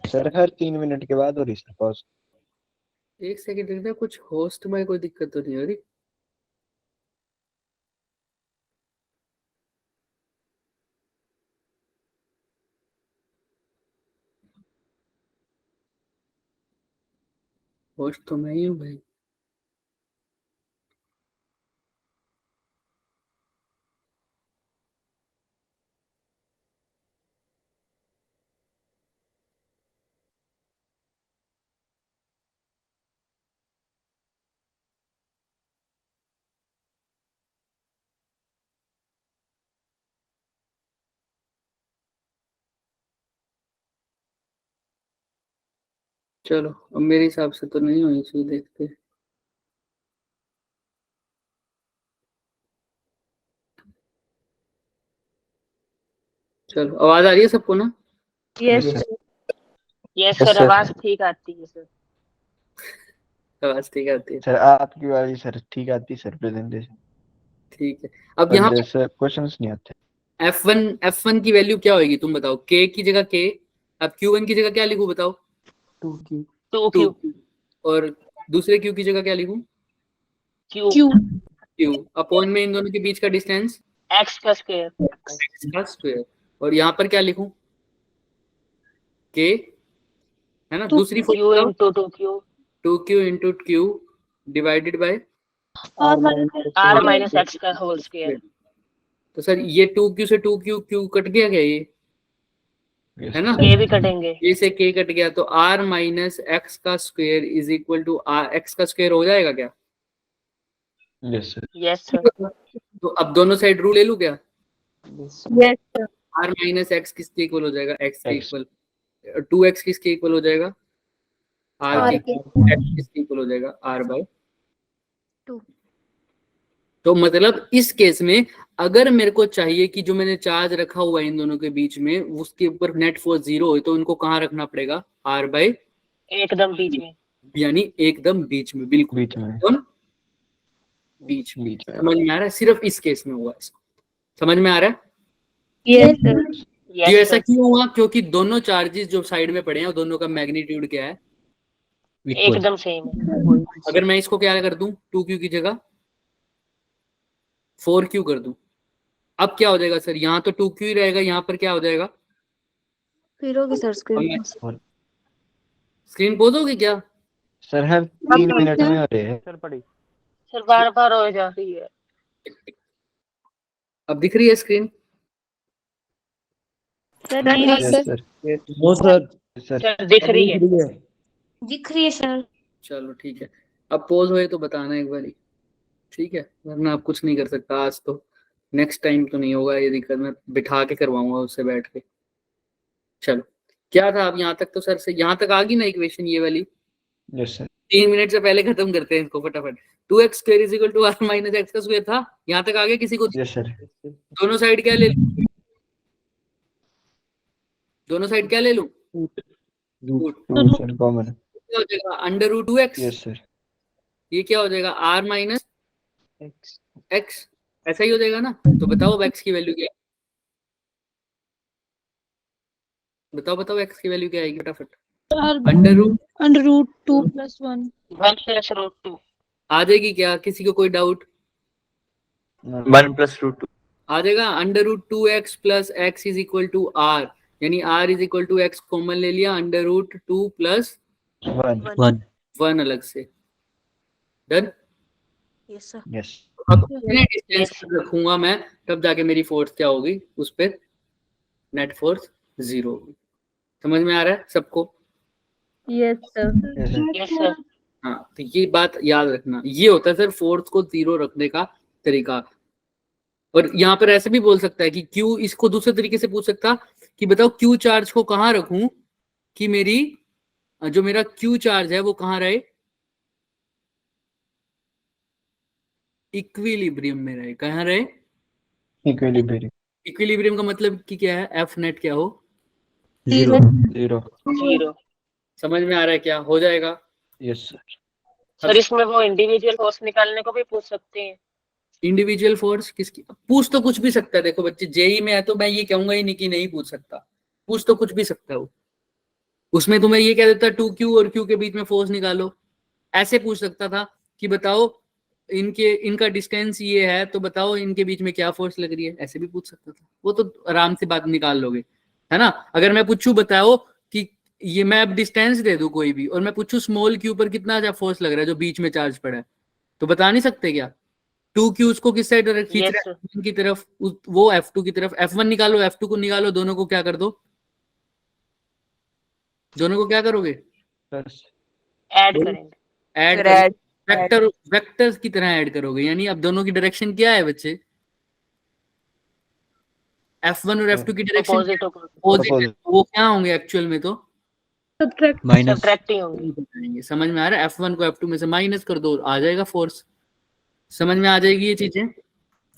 सर हर 3 मिनट के बाद हो रही सर पॉज। एक सेकंड देखना, कुछ होस्ट में कोई दिक्कत तो नहीं हो रही? होस्ट तो मैं ही हूँ भाई। चलो अब मेरे हिसाब से तो नहीं हुई इसी, देखते हैं। चलो आवाज आ रही है सबको ना? Yes. Yes Yes, sir. sir. आवाज ठीक आती है सर। आवाज ठीक आती है, सर आपकी वाली सर ठीक आती सर प्रेजेंटेशन, ठीक है। अब पर यहाँ जैसे क्वेश्चंस नहीं आते। F1 की वैल्यू क्या होगी तुम बताओ? k की जगह k, अब Q1 की जगह क्या लिखूं बताओ? 2 2 क्यू। और दूसरे Q की जगह क्या लिखूं? Q Q. Q अपॉन में इन दोनों के बीच का डिस्टेंस एक्स का स्क्वायर। x का स्क्वायर। और यहाँ पर क्या लिखूं? k है ना, दूसरी Q force into 2 Q. 2q into q divided by r minus x का होल स्क्वायर। तो सर ये 2q से 2q कट गया क्या ये, है ना? ये भी कटेंगे। ये से k कट गया तो r माइनस एक्स का square is equal to r x का स्क्वायर हो जाएगा क्या? Yes sir. Yes sir. तो अब दोनों साइड रूल ले लूं क्या? Yes sir. r minus x किसके इक्वल हो जाएगा? x के X. इक्वल। 2x किसके इक्वल हो जाएगा? r R के। के। x किसके इक्वल हो जाएगा? r by 2। तो मतलब इस केस में अगर मेरे को चाहिए कि जो मैंने चार्ज रखा हुआ है इन दोनों के बीच में उसके ऊपर नेट फोर्स 0 हो, तो इनको कहाँ रखना पड़ेगा? r बाय, एकदम बीच में। यानी एकदम बीच में, बिल्कुल बीच में। एकदम बीच में। बीच में। समझ में आ रहा है? सिर्फ इस केस में हुआ इसको, समझ में आ रहा है? Yes sir. ये यस ऐसा सर। क्यों हुआ? क्योंकि दोनों चार्जेस जो साइड में पड़े हैं दोनों का मैग्नीट्यूड क्या है? इक्वल। एकदम सेम है। अगर मैं इसको क्या कर दूं 2q की जगह 4q कर दूं, अब क्या हो जाएगा सर? यहाँ तो 2q ही रहेगा, यहाँ पर क्या हो जाएगा? फिर होगी सर स्क्रीन। स्क्रीन पोज होगी क्या? सर हर 3 मिनट में हो रहे हैं। सर पढ़ी। सर बार बार हो जा रही है। अब दिख रही है स्क्रीन? सर नहीं नहीं yes sir. Sir. No sir. Sir sir दिख रही है। दिख रही है सर। चलो ठीक है, अब पोज होए तो बताना एक बारी, ठीक है? वरना आप कुछ नहीं कर सकता आज तो, नेक्स्ट टाइम तो नहीं होगा ये दिक्कत, मैं बिठा के करवाऊंगा उससे बैठ के। चलो क्या था? अब यहाँ तक तो सर से यहाँ तक आ गई ना इक्वेशन ये वाली? Yes sir. 3 मिनट से पहले खत्म करते हैं इसको फटाफट। 2x square is equal to r minus x का स्क्वायर था, यहाँ तक आ गया किसी को? Yes sir. दोनों साइड क्या ले लूं? दोनों साइड क्या ले लूं? Root sir common. क्या हो जाएगा? Under root 2x। Yes sir. ये क्या हो जाएगा? r minus x. x, ऐसा ही हो जाएगा ना? तो बताओ अब x की वैल्यू क्या है? बताओ बताओ x की वैल्यू क्या आएगी फटाफट? Under root 2 + 1। 1 + √2। आ जाएगी क्या? किसी को कोई डाउट? 1 + √2। आ जाएगा। Under root 2x plus x is equal to r, यानी r is equal to x common ले लिया, अंडर रूट 2 प्लस 1। 1 अलग से। डन? Yes sir. यस। अब कितने डिस्टेंस रखूंगा मैं तब जाके मेरी फोर्स क्या होगी? उस पर नेट फोर्स 0 होगी। समझ में आ रहा है सबको? Yes sir. Yes sir. हाँ, तो ये बात याद रखना, ये होता है सर फोर्स को 0 रखने का तरीका। और यहाँ पर ऐसे भी बोल सकता है कि Q, इसको दूसरे तरीके से पूछ सकता कि बताओ Q चार्ज को कहाँ रखूं कि मेरी जो मेरा Q चार्ज है वो कहाँ रहे? इक्विलिब्रियम में रहे। कहाँ रहे? इक्विलिब्रियम। इक्विलिब्रियम का मतलब कि क्या है? F नेट क्या हो? 0। 0। 0। समझ में आ रहा है क्या? हो जाएगा? Yes sir. सर इसमें वो इंडिविजुअल फोर्स निकालने को भी पूछ सकते हैं। इंडिविजुअल फोर्स किसकी? पूछ तो कुछ भी सकता है। देखो बच्चे, जेई में है तो मैं ये कहूंगा ही नहीं कि नहीं पूछ सकता, पूछ तो कुछ भी सकता है वो। उसमें तुम्हें ये कह देता 2q और q के बीच में फोर्स निकालो, ऐसे पूछ सकता था कि बताओ इनका डिस्टेंस ये है तो बताओ इनके बीच में क्या फोर्स लग रही है, ऐसे भी पूछ सकता था। वो तो आराम से बात निकाल लोगे, है ना? अगर मैं पूछूं बताओ कि ये, मैं अब डिस्टेंस दे दूं कोई भी और मैं पूछूं स्मॉल q पर कितना फोर्स लग रहा है जो बीच में चार्ज पड़ा है, तो बता नहीं सकते क्या? 2q उसको किस साइड खींच Yes, रहा है? की तरफ। वो F2 की तरफ। F1 निकालो, F2 को निकालो, दोनों को क्या कर दो? दोनों को क्या करोगे? ऐड करेंगे। ऐड। वेक्टर्स की तरह ऐड करोगे, यानी अब दोनों की डायरेक्शन क्या है बच्चे? F1 और F2 की डायरेक्शन अपोजिट अपोजिट। वो क्या होंगे एक्चुअल में? तो सब्ट्रैक्ट। माइनस। सब्ट्रैक्टिंग होंगे। समझ में आ रहा है? F1 को F2 में से माइनस कर दो, आ जाएगा फोर्स। समझ में आ जाएगी ये चीजें?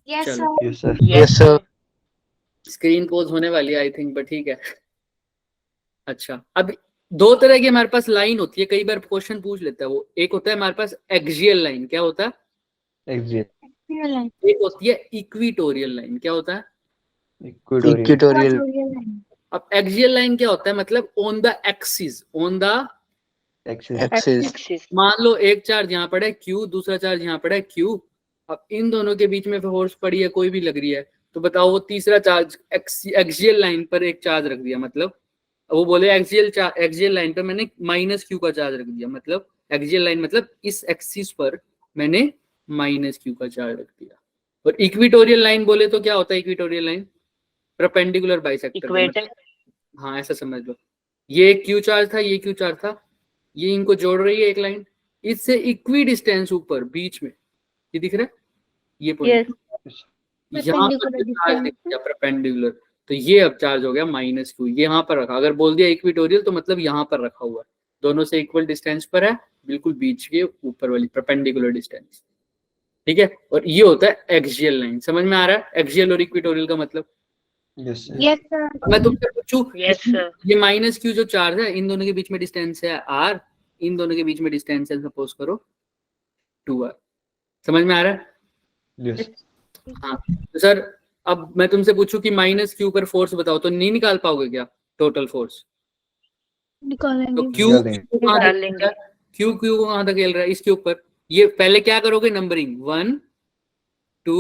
यस चलो। Sir. Yes sir. Yes sir. Screen pose होने वाली है आई थिंक, बट ठीक है। अच्छा, अब दो तरह की हमारे पास लाइन होती है, कई बार क्वेश्चन पूछ लेता है वो। एक होता है हमारे पास एक्सियल लाइन, क्या होता है? एक्सियल। एक होती है इक्विटोरियल लाइन, क्या होता है? इक्वेटोरियल। अब एक्सियल लाइन क्या होता है? मतलब on the axis, on the axis. मान लो एक चार्ज यहाँ पड़ा है Q, दूसरा चार्ज यहाँ पड़ा है Q। अब इन दोनों के बीच में फोर्स पड़ी है, कोई भी लग रही है, तो बताओ वो तीसरा चार्ज एक्सियल लाइन पर एक चार्ज रख दिया, मतलब वो बोले एक्सियल लाइन पर मैंने -q का चार्ज रख दिया, मतलब एक्सियल लाइन मतलब इस एक्सिस पर मैंने माइनस क्यू का चार्ज रख दिया। और इक्विटोरियल लाइन बोले तो क्या होता है equatorial line? Perpendicular bisector. Equator. हाँ ऐसा समझ लो, ये क्यू चार्ज था, ये क्यू चार्ज था, ये इनको जोड़ रही है एक लाइन, इससे इक्वी डिस्टेंस ऊपर बीच में, ये दिख रहा है ये पॉइंट, यहाँ पर चार्ज दिख गया परपेंडिकुलर, तो ये अब चार्ज हो गया माइनस क्यू, ये यहाँ पर रखा। अगर बोल दिया इक्विटोरियल तो मतलब यहाँ पर रखा हुआ है, दोनों से इक्वल डिस्टेंस पर है, बिल्कुल बीच के ऊपर वाली परपेंडिकुलर डिस्टेंस, ठीक है। और ये होता है एक्सियल लाइन। समझ में आ रहा है एक्सियल और इक्विटोरियल का मतलब? Yes sir. Yes sir. मैं तुमसे पूछूं, यस सर। ये माइनस क्यू जो चार्ज है, इन दोनों के बीच में डिस्टेंस है आर, इन दोनों के बीच में डिस्टेंस है सपोज करो 2r। समझ में आ रहा है? यस हाँ तो सर अब मैं तुमसे पूछूं कि माइनस क्यू पर फोर्स बताओ, तो नहीं निकाल पाओगे क्या टोटल फोर्स? निकालेंगे। तो क्यू निकाल देंगे। निकाल लेंगे। क्यू क्यू को कहाँ धकेल रहा है? इसके ऊपर। ये पहले क्या करोगे? नंबरिंग 1 2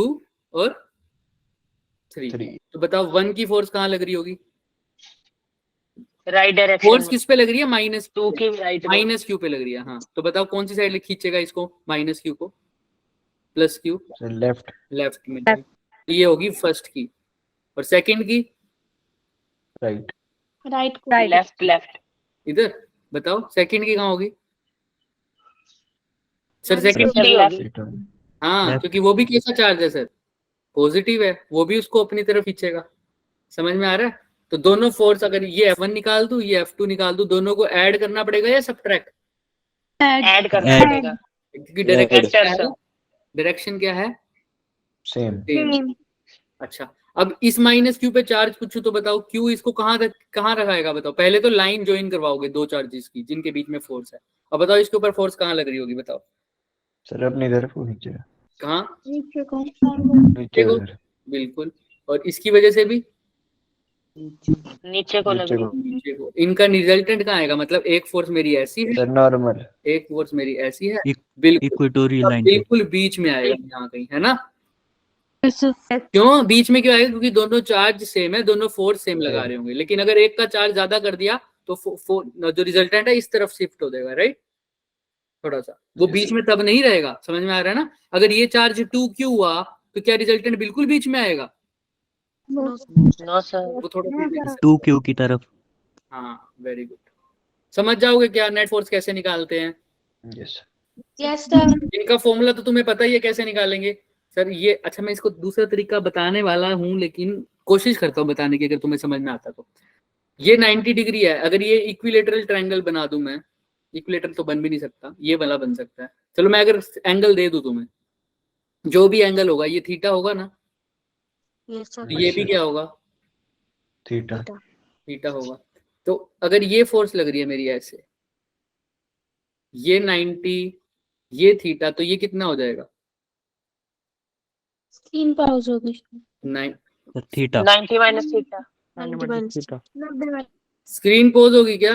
और 3। 3 तो बताओ 1 की फोर्स कहाँ लग रही होगी? राइट डायरेक्शन फोर्स किस पे लग रही है? माइनस 2 की राइट में। माइनस क्यू पे लग रही है। हाँ तो बताओ कौन सी साइड खींचेगा इसको, माइनस क्यू को? Plus Q, sir left left में। तो ये होगी फर्स्ट की, और सेकंड की राइट राइट लेफ्ट लेफ्ट। इधर। बताओ सेकंड की कहाँ होगी सर? सेकंड सर की लेफ्ट। हाँ Left. क्योंकि वो भी कैसा चार्ज है सर? पॉजिटिव है, वो भी उसको अपनी तरफ खींचेगा। समझ में आ रहा है? तो दोनों फोर्स, अगर ये F1 निकाल दूं, ये F2 निकाल दूं, दोनों को ऐड करना पड़ेगा या सब्ट्रैक्ट? ऐड करना Add. पड़ेगा। क्योंकि डायरेक्शन क्या Add. है? डायरेक्शन क्या है? Same same. अच्छा अब इस माइनस क्यू पे चार्ज पूछूं तो बताओ क्यू इसको कहाँ रखाएगा? बताओ पहले तो लाइन ज्वाइन करवाओगे दो चार्जेस की जिनके बीच में फोर्स है, और बताओ इसके ऊपर फोर्स कहाँ लग रही होगी? बताओ सर अपनी तरफ को नीचे कहाँ? नीचे देखो उधर बिल्कुल, और इसकी वजह से भी नीचे को लग नीचे रही को नीचे को। इनका रिजल्टेंट कहाँ आएगा? मतलब एक फोर्स मेरी ऐसी है, सर नॉर्मल एक फोर्स मेरी ऐसी है, इक- बिल्कुल इक्वेटोरियल लाइन पे। बिल्कुल बीच में आएगा यहाँ कहीं, है ना? Yes, sir. क्यों बीच में क्यों आएगा? क्योंकि दोनों चार्ज सेम है, दोनों फोर्स सेम लगा रहे होंगे, लेकिन अगर एक का चार्ज ज्यादा कर दिया तो जो रिजल्टेंट है इस तरफ शिफ्ट हो जाएगा, राइट? थोड़ा सा वो Yes. बीच में तब नहीं रहेगा। समझ में आ रहा है ना? अगर ये चार्ज 2q हुआ तो क्या रिजल्टेंट बिल्कुल बीच में आएगा? No sir. वो थोड़ा 2q की तरफ। हाँ वेरी गुड। समझ जाओगे क्या नेट फोर्स कैसे निकालते हैं? Yes yes sir. इनका फॉर्मूला तो तुम्हें पता ही है कैसे निकालेंगे सर ये। अच्छा मैं इसको दूसरा तरीका बताने वाला हूँ, लेकिन कोशिश करता हूँ बताने की, अगर तुम्हें समझ में आता तो। ये 90 डिग्री है, अगर ये इक्विलेटरल ट्रायंगल बना दूं मैं, इक्विलेटरल तो बन भी नहीं सकता, ये वाला बन सकता है। चलो मैं अगर एंगल दे दूं तुम्हें, जो भी एंगल होगा ये थीटा होगा ना, यस तो सर। ये भी क्या होगा? थीटा थीटा होगा। तो अगर ये फोर्स लग रही है मेरी ऐसे, ये 90, ये थीटा, तो ये कितना हो जाएगा? स्क्रीन पाउज होगी। 9। Theta 90 minus theta. 90 minus theta. 90 screen pose होगी क्या?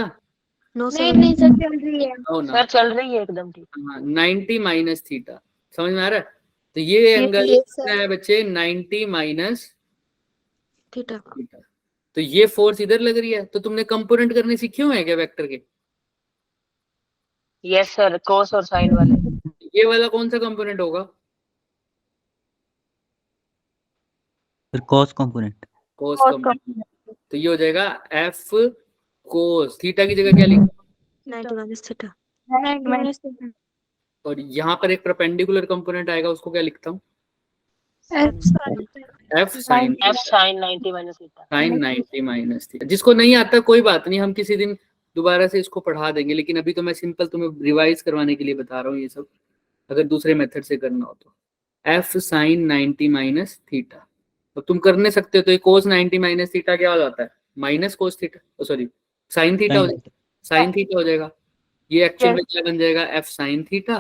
No sir. नहीं सर चल रही है। हो ना। सर चल रही है एकदम ठीक। हाँ 90 माइनस थीटा। समझ में आ रहा है? तो ये एंगल yes, कितना है बच्चे? 90 माइनस थीटा। थीटा। तो ये फोर्स इधर लग रही है। तो तुमने कंपोनेंट करने सीखे हुए हैं क्या वेक्टर के? यस सर कोस और साइन वाले। ये वाला कौन सा कंपोनेंट होगा? फिर cos कंपोनेंट। कोस कंपोनेंट। तो ये हो जाएगा एफ कोस थीटा की जगह क्या लिखा? 90 माइनस थीटा। 90 minus theta. और यहाँ पर एक परपेंडिकुलर कंपोनेंट आएगा, उसको क्या लिखता हूँ? F sine F sine 90 minus theta. Sine 90 minus theta. जिसको नहीं आता कोई बात नहीं, हम किसी दिन दोबारा से इसको पढ़ा देंगे, लेकिन अभी तो मैं सिंपल तुम्हें रिवाइज करवाने के लिए बता रहा हूँ ये सब, अगर दूसरे मेथड से करना हो तो। एफ साइन 90 माइनस थीटा, अब तुम कर नहीं सकते तो ये कोस 90 माइनस थीटा क्या हो जाता है? Minus cos theta, sorry sine theta हो जाएगा, साइन थीटा हो जाएगा। ये एक्चुअल में क्या बन जाएगा? एफ साइन थीटा,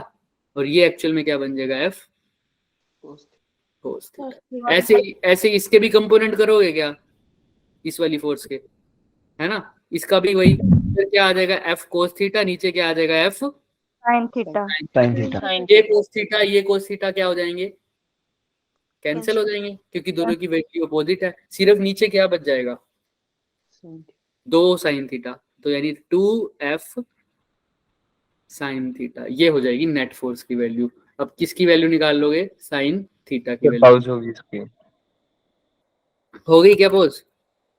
और ये एक्चुअल में क्या बन जाएगा? F cos theta. ऐसे इसके भी कंपोनेंट करोगे क्या इस वाली फोर्स के, है ना? इसका भी वही, फिर क्या आ जाएगा? एफ कोस थीटा, नीचे क्या आ जाएगा? F sine theta. Sine theta ये कोस थीटा, ये कोस थीटा क्या हो जाएंगे? कैंसिल हो जाएंगे, क्योंकि दोनों की वैल्यू अपोजिट है। सिर्फ नीचे क्या बच जाएगा? 2 साइन थीटा, तो यानी 2f साइन थीटा। ये हो जाएगी नेट फोर्स की वैल्यू। अब किसकी वैल्यू निकाल लोगे? साइन थीटा की फिर वैल्यू। पाउज होगी इसकी। हो गई क्या पोज?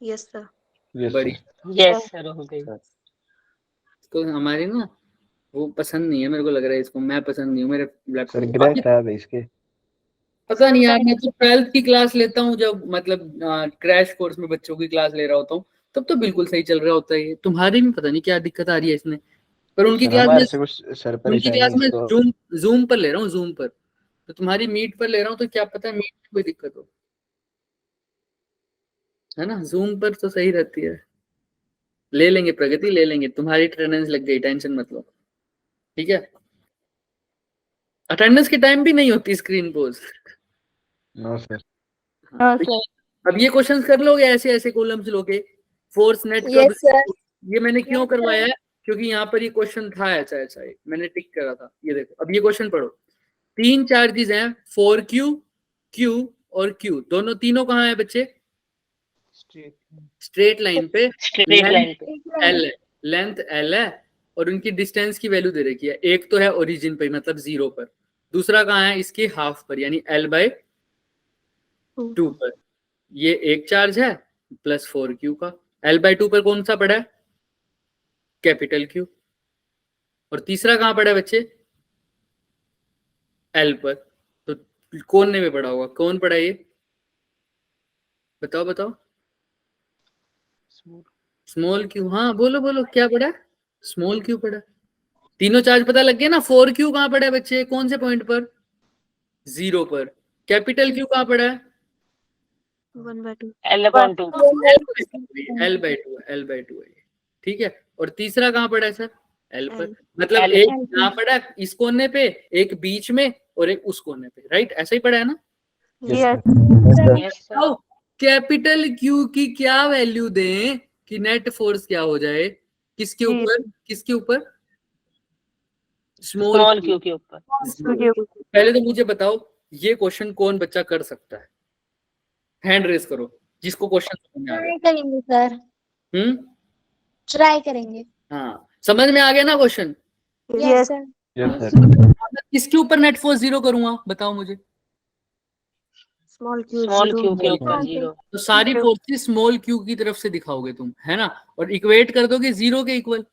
Yes sir. यस बड़ी यस सर हो गई। इसको हमारी ना वो पसंद नहीं है, मेरे को लग रहा है इसको, मैं पसंद नहीं हूँ मेरे सर लैपटॉप। ग्रह खराब है इसके। पता नहीं यार, मैं तो 12th की क्लास लेता हूँ जब मतलब क्रैश कोर्स में बच्चों की क्लास ले रहा होता हूँ, तब तो बिल्कुल सही चल रहा होता है। तुम्हारी में पता नहीं क्या दिक्कत आ रही है इसमें, पर उनकी सर क्लास में, हमारे से कुछ सर उनकी परेशानी क्लास है में इसको। जूम पर ले रहा हूँ, जूम पर। तो तुम्हारी मीट पर ले रहा हूँ, तो क्या पता मीट में कोई दिक्कत हो, है ना? जूम पर तो सही रहती है। ले लेंगे प्रगति, ले लेंगे, तुम्हारी अटेंडेंस लग गई, टेंशन मत लो, ठीक है? अटेंडेंस के टाइम भी नहीं होती स्क्रीन पोज। No sir. हाँ सर। अब ये क्वेश्चंस कर लोगे ऐसे ऐसे कॉलम्स लोगे, फोर्स नेट कब, यस सर। ये मैंने क्यों करवाया है? क्योंकि यहाँ पर ये क्वेश्चन था ऐसा ऐसा, एक मैंने टिक करा था। ये देखो, अब ये क्वेश्चन पढ़ो। 3 चार्जेस हैं, 4Q, Q और Q, दोनों तीनों कहाँ है बच्चे? स्ट्रेट लाइन पे, स्ट्रेट लाइन पे। L है, लेंथ L है, और उनकी डिस्टेंस की वैल्यू दे रखी है। एक तो है ओरिजिन पे, मतलब 0 पर, दूसरा कहाँ है? इसके हाफ पर, यानी L/2 पर। ये एक चार्ज है प्लस 4Q का। L/2 पर कौन सा पड़ा है? Capital Q। और तीसरा कहाँ पड़ा है बच्चे? L पर। तो कौन ने में पड़ा होगा? कौन पड़ा है ये? बताओ बताओ। Small Q। हाँ बोलो बोलो, क्या पड़ा? स्मॉल Q पड़ा। तीनों चार्ज पता लग गया ना। 4Q कहाँ पड़ा है बच्चे? कौन से पॉइंट पर? 0 पर। कैपिटल Q कहाँ पड़ा है? 1/2। L/2। L/2 है, ठीक है। और तीसरा कहाँ पड़ा है सर? L पर। L। मतलब L। एक यहाँ पड़ा है इस कोने पे, एक बीच में, और एक उस कोने पे, राइट? ऐसा ही पड़ा है ना? Yes yes sir. अब कैपिटल Q की क्या वैल्यू दें कि नेट फोर्स क्या हो जाए? किसके ऊपर? किसके ऊपर? Small small Q। क्यू के ऊपर। पहले तो मुझे बताओ, ये क्वेश्चन कौन बच्चा कर सकता है? हैंड रेस करो जिसको क्वेश्चन समझ में आ ट्राई करेंगे सर। गया। ट्राई करेंगे। हाँ, समझ में आ गया ना question? Yes sir. Yes sir. किसके ऊपर नेट फोर्स 0 करूंगा, बताओ मुझे? स्मॉल स्मॉल क्यू के ऊपर 0। तो सारी फोर्सेस स्मॉल Q की तरफ से दिखाओगे तुम, है ना? और इक्वेट कर दोगे 0 के इक्वल,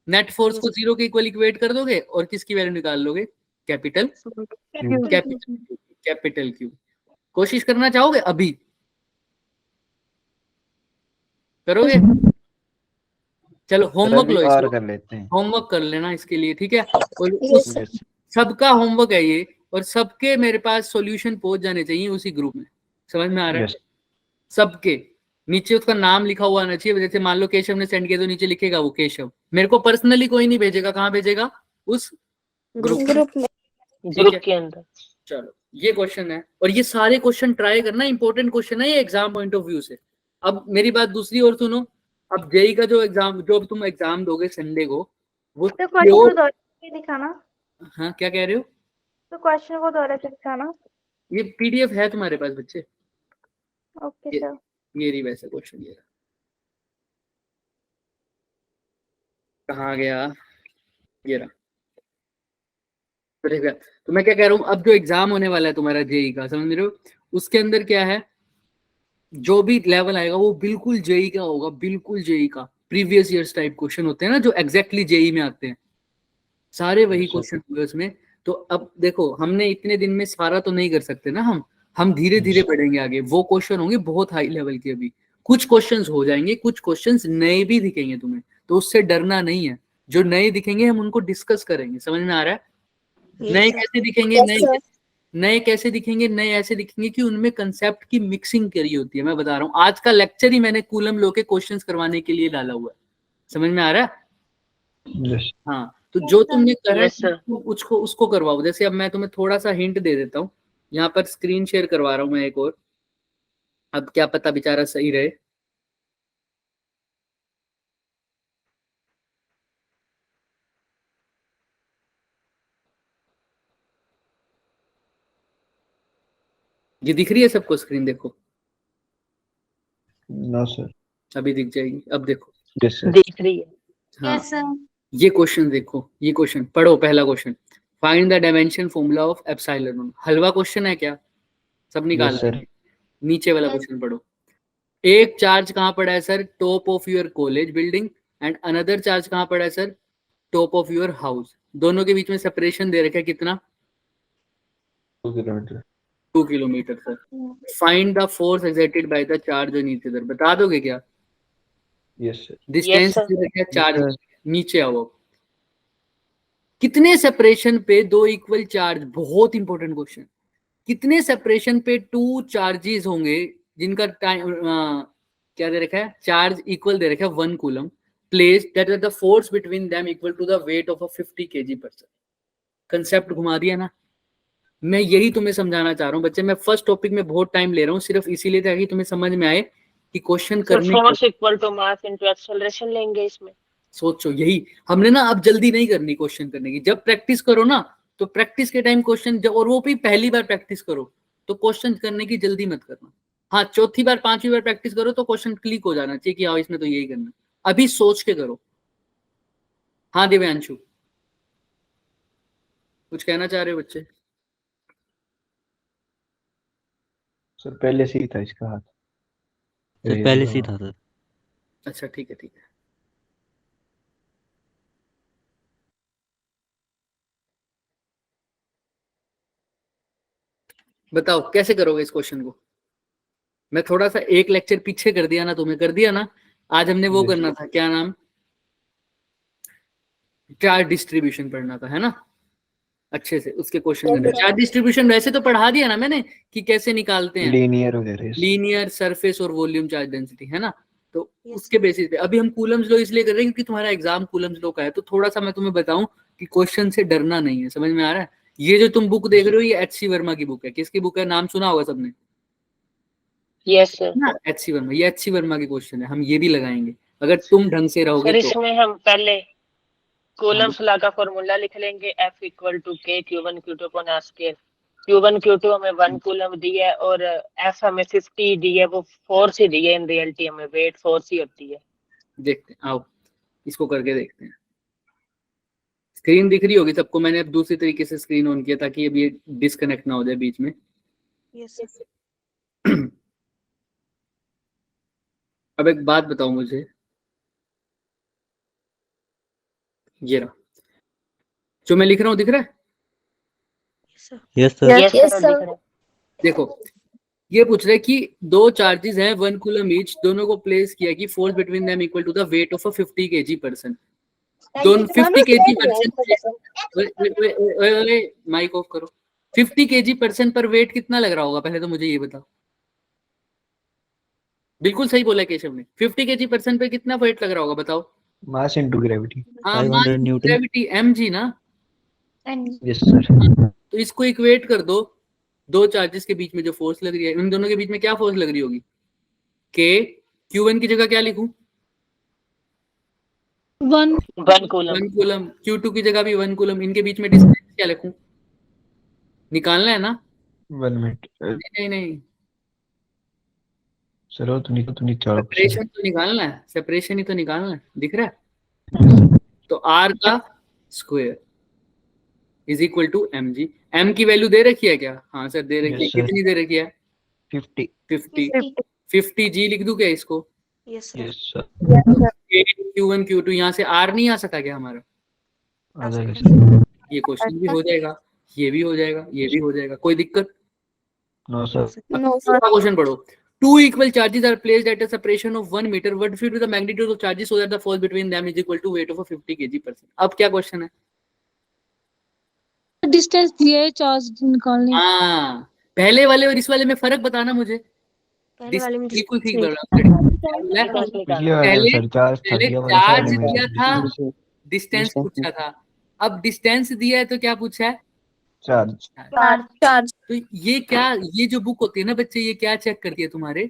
नेट फोर्स को 0 के इक्वल इक्वेट कर दोगे, और किसकी वैल्यू निकाल लोगे? Capital capital Q। कोशिश करना चाहोगे? अभी करोगे? चलो होमवर्क अभी लो और इसको, कर लेते हैं। होमवर्क कर लेना इसके लिए, ठीक है? और Yes, उस sir. यस सबका होमवर्क है ये, और सबके मेरे पास सॉल्यूशन पहुंच जाने चाहिए उसी ग्रुप में। समझ में आ रहा है? यस सबके नीचे उसका नाम लिखा हुआ आना चाहिए। जैसे मान लो केशव ने सेंड किया तो नीचे लिखेगा वो केशव। मेरे को पर्सनली कोई नहीं भेजेगा, कहाँ भेजेगा? उस ग्रुप में, ग्रुप के अंदर। चलो ये क्वेश्चन है, और ये सारे क्वेश्चन ट्राई करना, इंपॉर्टेंट क्वेश्चन है ये एग्जाम पॉइंट ऑफ व्यू से। अब मेरी बात दूसरी ओर सुनो। अब जेई का जो एग्जाम, जो अब तुम एग्जाम दोगे संडे को, वो तो क्वेश्चन को प्योर, दोहरा के दिखाना। हाँ क्या कह रहे हो? तो क्वेश्चन को दोहरा के दिखाना। ये पीडीएफ है तुम्हारे पास बच्चे? ओके ये सर। ये रही वैसे क्वेश्चन, ये कहाँ गया? ये रहा। तो ठीक है, तो मैं क्या कह रहा हूँ, अब जो एग्जाम होने वाला है तुम्हारा जेई का, समझ रहे हो? उसके अंदर क्या है, जो भी लेवल आएगा वो बिल्कुल जेई का होगा, बिल्कुल जेई का। प्रीवियस ईयर्स टाइप क्वेश्चन होते हैं ना, जो एग्जैक्टली जेई में आते हैं, सारे वही अच्छा। क्वेश्चन होंगे उसमें। तो अब देखो, हमने इतने दिन में सारा तो नहीं कर सकते ना, हम धीरे धीरे बढ़ेंगे आगे। वो क्वेश्चन होंगे बहुत हाई लेवल के। अभी कुछ क्वेश्चंस हो जाएंगे, कुछ क्वेश्चंस नए भी दिखेंगे तुम्हें, तो उससे डरना नहीं है। जो नए दिखेंगे हम उनको डिस्कस करेंगे। समझ में आ रहा है? नए कैसे दिखेंगे? Yes, नए sir. नए कैसे दिखेंगे? नए ऐसे दिखेंगे कि उनमें कंसेप्ट की मिक्सिंग करी होती है। मैं बता रहा हूँ, आज का लेक्चर ही मैंने कूलम लॉ के क्वेश्चंस करवाने के लिए डाला हुआ है। समझ में आ रहा है? यस हाँ, तो जो तुमने करा है Yes, sir. उसको करवाओ। जैसे अब मैं तुम्हें थोड़ा सा हिंट दे देता हूँ, यहाँ पर स्क्रीन शेयर करवा रहा हूँ मैं एक और। अब क्या पता बेचारा सही रहे। ये दिख रही है सबको स्क्रीन? देखो नो सर। अभी दिख जाएगी, अब देखो। Yes sir. दिख रही है। हाँ, Yes, sir. ये क्वेश्चन देखो, ये क्वेश्चन पढ़ो। पहला question, find the dimension formula of epsilon. Halwa question है क्या, सब निकाल Yes, sir. नीचे वाला क्वेश्चन पढ़ो। एक चार्ज कहाँ पड़ा है sir, top of your college building, and another charge कहाँ पड़ा है sir, top of your house. दोनों के बीच में सेपरेशन दे रखा है कितना, 2 kilometer. 2 kilometre sir. Find the force exerted by the charge on each other. बता दोगे क्या, Yes, sir. Distance sir. दे रखा है चार्ज, नीचे आओ। कितने सेपरेशन पे दो इक्वल चार्ज, बहुत इंपॉर्टेंट क्वेश्चन, कितने सेपरेशन पे टू चार्जेस होंगे जिनका टाइम क्या दे रखा है, चार्ज इक्वल दे रखा है 1 coulomb, place that the force between them equal to the weight of a 50 kg person. Concept घुमा दिया ना, मैं यही तुम्हें समझाना चाह रहा हूँ बच्चे। मैं फर्स्ट टॉपिक में बहुत टाइम ले रहा हूँ सिर्फ इसीलिए ताकि तुम्हें समझ में आए कि क्वेश्चन सर करने force equal to mass into acceleration लेंगे इसमें। सोचो, यही हमने ना, अब जल्दी नहीं करनी क्वेश्चन करने की। जब प्रैक्टिस करो ना, तो प्रैक्टिस के टाइम क्वेश्चन, जब और वो भी पहली बार प्रैक्टिस करो तो क्वेश्चन करने की जल्दी मत करना। हाँ, चौथी बार 5वीं बार प्रैक्टिस करो तो क्वेश्चन क्लिक हो जाना चाहिए कि हाँ इसमें तो यही करना। अभी सोच के करो। हाँ दिव्यांशु, कुछ कहना चाह रहे हो बच्चे? सर पहले से ही था इसका हाथ। सर पहले से ही था सर। अच्छा ठीक है ठीक है। बताओ कैसे करोगे इस क्वेश्चन को। मैं थोड़ा सा एक लेक्चर पीछे कर दिया ना, तुम्हें कर दिया ना। आज हमने वो Yes. करना था, क्या नाम, चार्ज डिस्ट्रीब्यूशन पढ़ना था, है ना, अच्छे से उसके क्वेश्चन। चार्ज डिस्ट्रीब्यूशन वैसे तो पढ़ा दिया ना मैंने कि कैसे निकालते हैं, लीनियर वगैरह। लीनियर, सरफेस और वॉल्यूम चार्ज डेंसिटी, है ना। तो उसके बेसिस पे अभी हम कूलम्स लॉ इसलिए कर रहे हैं क्योंकि तुम्हारा एग्जाम कूलम्स लॉ का है। तो थोड़ा सा मैं तुम्हें बताऊं कि क्वेश्चन से डरना नहीं है, समझ में आ रहा है। ये जो तुम बुक देख रहे हो ये एच.सी. वर्मा की बुक है। किसकी बुक है, नाम सुना होगा सबने, यस सर। ना, एच.सी. वर्मा। ये एच.सी. वर्मा की क्वेश्चन है, हम ये भी लगाएंगे अगर तुम ढंग से रहोगे सर तो। इसमें हम पहले कूलम्स लॉ का फॉर्मूला लिख लेंगे, F equal to K Q1 Q2 upon R square. Q1 Q2 हमें 1 कूलम दी है और F हमें 50 दी है, वो फोर्स ही दी है। इन रियलिटी हमें वेट फोर्स ही होती है। देखते हैं, आओ इसको करके देखते हैं। स्क्रीन दिख रही होगी सबको। मैंने अब दूसरी तरीके से स्क्रीन ऑन किया ताकि अब ये डिस्कनेक्ट ना हो जाए बीच में। अब एक बात बताओ मुझे, ये रहा जो मैं लिख रहा हूँ, दिख रहा है? Yes sir. Yes Yes, sir sir. दिख रहा है। देखो, ये पूछ रहा है कि दो चार्जेस हैं 1 कूलम ईच, दोनों को प्लेस किया कि force between them equal to the weight of a 50 kg person. दोनों 50 kg पर्सन, माइक ऑफ करो। 50 kg पर्सन पर वेट कितना लग रहा होगा, पहले तो मुझे ये बताओ। बिल्कुल सही बोला केशव ने, 50 kg पर्सन पे कितना वेट लग रहा होगा बताओ। Mass into gravity. हाँ, 500 न्यूटन। ग्रेविटी mg ना। Yes sir. तो इसको इक्वेट कर दो, दो चार्जेस के बीच में जो फोर्स लग रही है, इन दोनों के बीच में क्या फोर्स लग रही होगी, K। Q1 की जगह क्या लिखूं, 1 कूलम। 1 कूलम। Q2 की जगह भी 1 कूलम। इनके बीच में डिस्टेंस क्या लिखूं, निकालना है ना। 1 मिनट नहीं नहीं, सर। वो तो नहीं चार सेपरेशन तो निकालना है, सेपरेशन ही तो निकालना है, दिख रहा है। तो R का square is equal to mg। m की वैल्यू दे रखी है क्या, हाँ सर दे रखी है। Yes, sir. कितनी दे रखी है, 50। 50 g लिख दूं क्या इसको। Yes sir. Q1 Q2 यहाँ से R नहीं आ सका क्या हमारा, आ जाएगा सर। ये क्वेश्चन भी हो जाएगा, ये भी हो जाएगा, ये भी हो जाएगा, कोई दिक्कत। No sir. No, sir. Question पढ़ो। Two equal charges are placed at a separation of 1 meter. What should be the magnitude of charges so that the force between them is equal to weight of a 50 kg person? अब क्या question है, distance दिया है charge निकालने। हाँ, पहले वाले और इस वाले में फर्क बताना मुझे। बिल्कुल ठीक बोल रहा हूँ। पिछले वाले पहले सर चार्ज था पहले दिया, चार्ज दिया था, डिस्टेंस पूछा था। अब डिस्टेंस दिया है तो क्या पूछा है, चार्ज। Charge. तो ये क्या, ये जो बुक होती है ना बच्चे, ये क्या चेक करती है तुम्हारे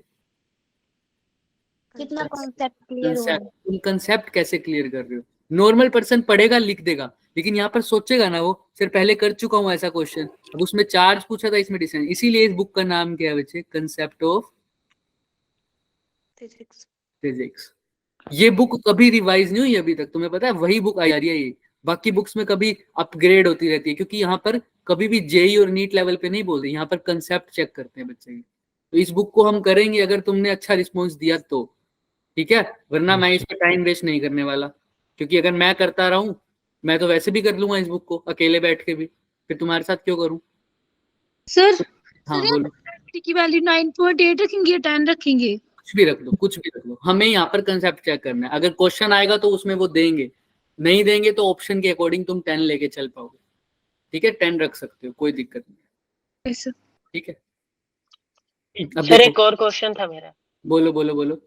कितना कॉन्सेप्ट क्लियर हुआ कंसेप्ट। तुम कंसेप्ट कैसे क्लियर कर रहे हो। नॉर्मल पर्सन पढ़ेगा लिख देगा, लेकिन यहाँ पर सोचेगा ना वो, सिर्फ पहले कर चुका हूँ ऐसा क्वेश्चन, अब उसमें चार्ज पूछा था, इसमें डिस्टेंस। इसीलिए इस बुक का नाम क्या है बच्चे, कंसेप्ट ऑफ फिजिक्स। ये बुक कभी रिवाइज नहीं हुई अभी तक, तुम्हें पता है, वही बुक आई जा रही है ये। बाकी बुक्स में कभी अपग्रेड होती रहती है, क्योंकि यहाँ पर कभी भी जेई और नीट लेवल पे नहीं बोलते, यहाँ पर कंसेप्ट चेक करते हैं बच्चे की। तो इस बुक को हम करेंगे अगर तुमने अच्छा रिस्पॉन्स दिया तो, ठीक है, वरना मैं इस पर टाइम वेस्ट नहीं करने वाला, क्योंकि अगर मैं करता रहा हूँ मैं तो वैसे भी कर लूंगा इस बुक को अकेले बैठ के भी, फिर तुम्हारे साथ क्यों करूँ। सर हाँ बोलो। की वैल्यू 9.8 रखेंगे या 10 रखेंगे? कुछ भी रख लो, कुछ भी रख लो, हमें यहाँ पर कंसेप्ट चेक करना है। अगर क्वेश्चन आएगा तो उसमें वो देंगे, नहीं देंगे तो ऑप्शन के अकॉर्डिंग तुम 10 लेके चल पाओगे, ठीक है, 10 रख सकते हो, कोई दिक्कत नहीं, सर ठीक है। अब सर देखो, एक और क्वेश्चन था मेरा। बोलो बोलो बोलो।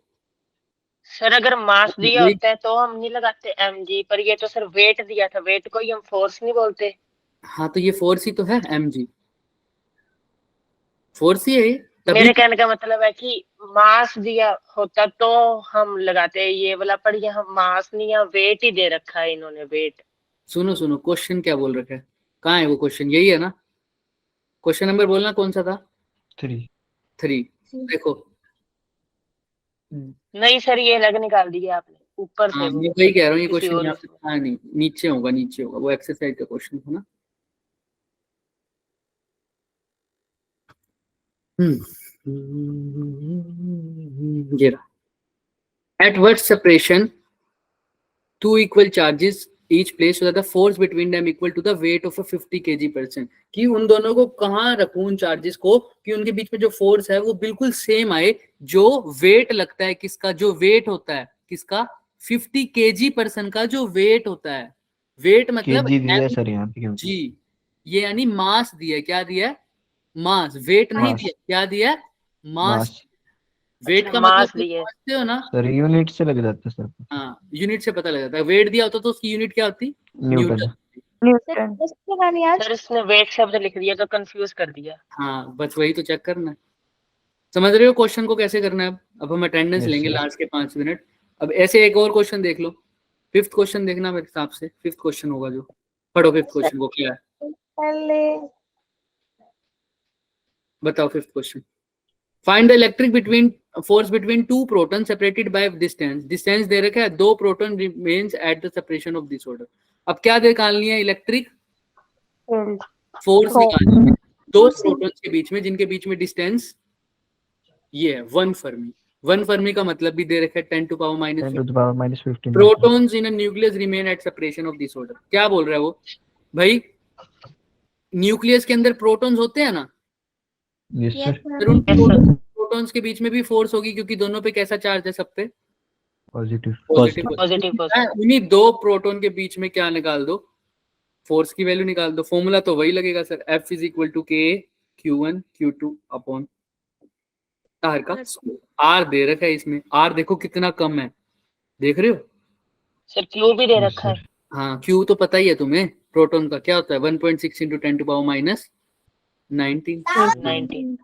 सर अगर मास दिया वही- होता है तो हम नहीं लगाते mg, पर ये तो सर वेट दिया था, वेट को ही हम फोर्स नहीं बोलते। हाँ तो ये फोर्स ही तो है, mg फोर्स ही है ये, तभी मेरे कहने का मतलब है कि मास दिया होता तो हम लगाते ये वाला, पर यहाँ मास नहीं, यहाँ वेट ही दे रखा है इन्होंने, वेट। सुनो सुनो, क्वेश्चन क्या बोल रखा है, कहाँ है वो क्वेश्चन, यही है ना, क्वेश्चन नंबर बोलना कौन सा था, 3 देखो। नहीं सर ये अलग निकाल दिया आपने ऊपर से, हाँ वो मैं वही कह रहा हूँ, ये किसी क्वेश्चन और यहाँ पे था नहीं, नीचे होगा, नीचे होगा, वो एक्सरसाइज का क्वेश्चन था ना। ये रहा। At what separation two equal charges each place so that the force between them equal to the weight of a 50 kg person, कि उन दोनों को कहाँ रखूं उन चार्जेस को कि उनके बीच में जो फोर्स है वो बिल्कुल सेम आए, जो वेट लगता है किसका, जो वेट होता है किसका, 50 kg पर्सन का जो वेट होता है, वेट मतलब केजी दिया है सर यहाँ पे क्योंकि जी, ये यानी मास दिया है, क्या दिया है, मास, वेट नहीं मास। दिया, क्या दिया है, मास। मास वेट का मास मतलब दिया है। समझते हो ना, सर यूनिट से लग जाता है सर, हाँ यूनिट से पता लग जाता है, वेट दिया होता तो उसकी यूनिट क्या होती, न्यूटन। सर इसने वेट शब्द लिख दिया तो कंफ्यूज कर दिया। हाँ बस वही तो चेक करना है, समझ रहे हो क्वेश्चन को कैसे करना है। अब हम अटेंडेंस Yes, लेंगे sir. लास्ट के 5 मिनट। अब ऐसे एक और क्वेश्चन देख लो, 5th क्वेश्चन देखना मेरे हिसाब से, 5th क्वेश्चन होगा जो, पढ़ो 5th क्वेश्चन को, क्या है बताओ 5th question. Find the electric between force between two proton separated by distance, distance दे रखा है, 2 proton remains at the separation of this order. अब क्या निकालनी है, इलेक्ट्रिक फोर्स निकालनी है 2 प्रोटॉन्स के बीच में जिनके बीच में डिस्टेंस ये है 1 फर्मी। 1 फर्मी का मतलब भी दे रखा है 10 to the power minus 15। Protons in a nucleus remain at separation of this order. क्या बोल रहा है वो भाई, न्यूक्लियस के अंदर प्रोटॉन्स होते हैं ना, यस सर, फिर उन प्रोटॉन्स के बीच में भी फोर्स होगी, क्योंकि दोनों पे कैसा चार्ज है, सब पे पॉजिटिव। पॉजिटिव उन्हीं 2 प्रोटॉन के बीच में क्या निकाल दो, फोर्स की वैल्यू निकाल दो। फॉर्मूला तो वही लगेगा sir, F is equal to k Q1 Q2 upon r का स्क्वायर। आर दे रखा है इसमें, आर देखो कितना कम है, देख रहे हो, सर क्यू भी दे रखा है। हाँ Q तो पता ही है तुम्हें, प्रोटॉन का क्या होता है 1.6 into 10 to the power minus 19। 19।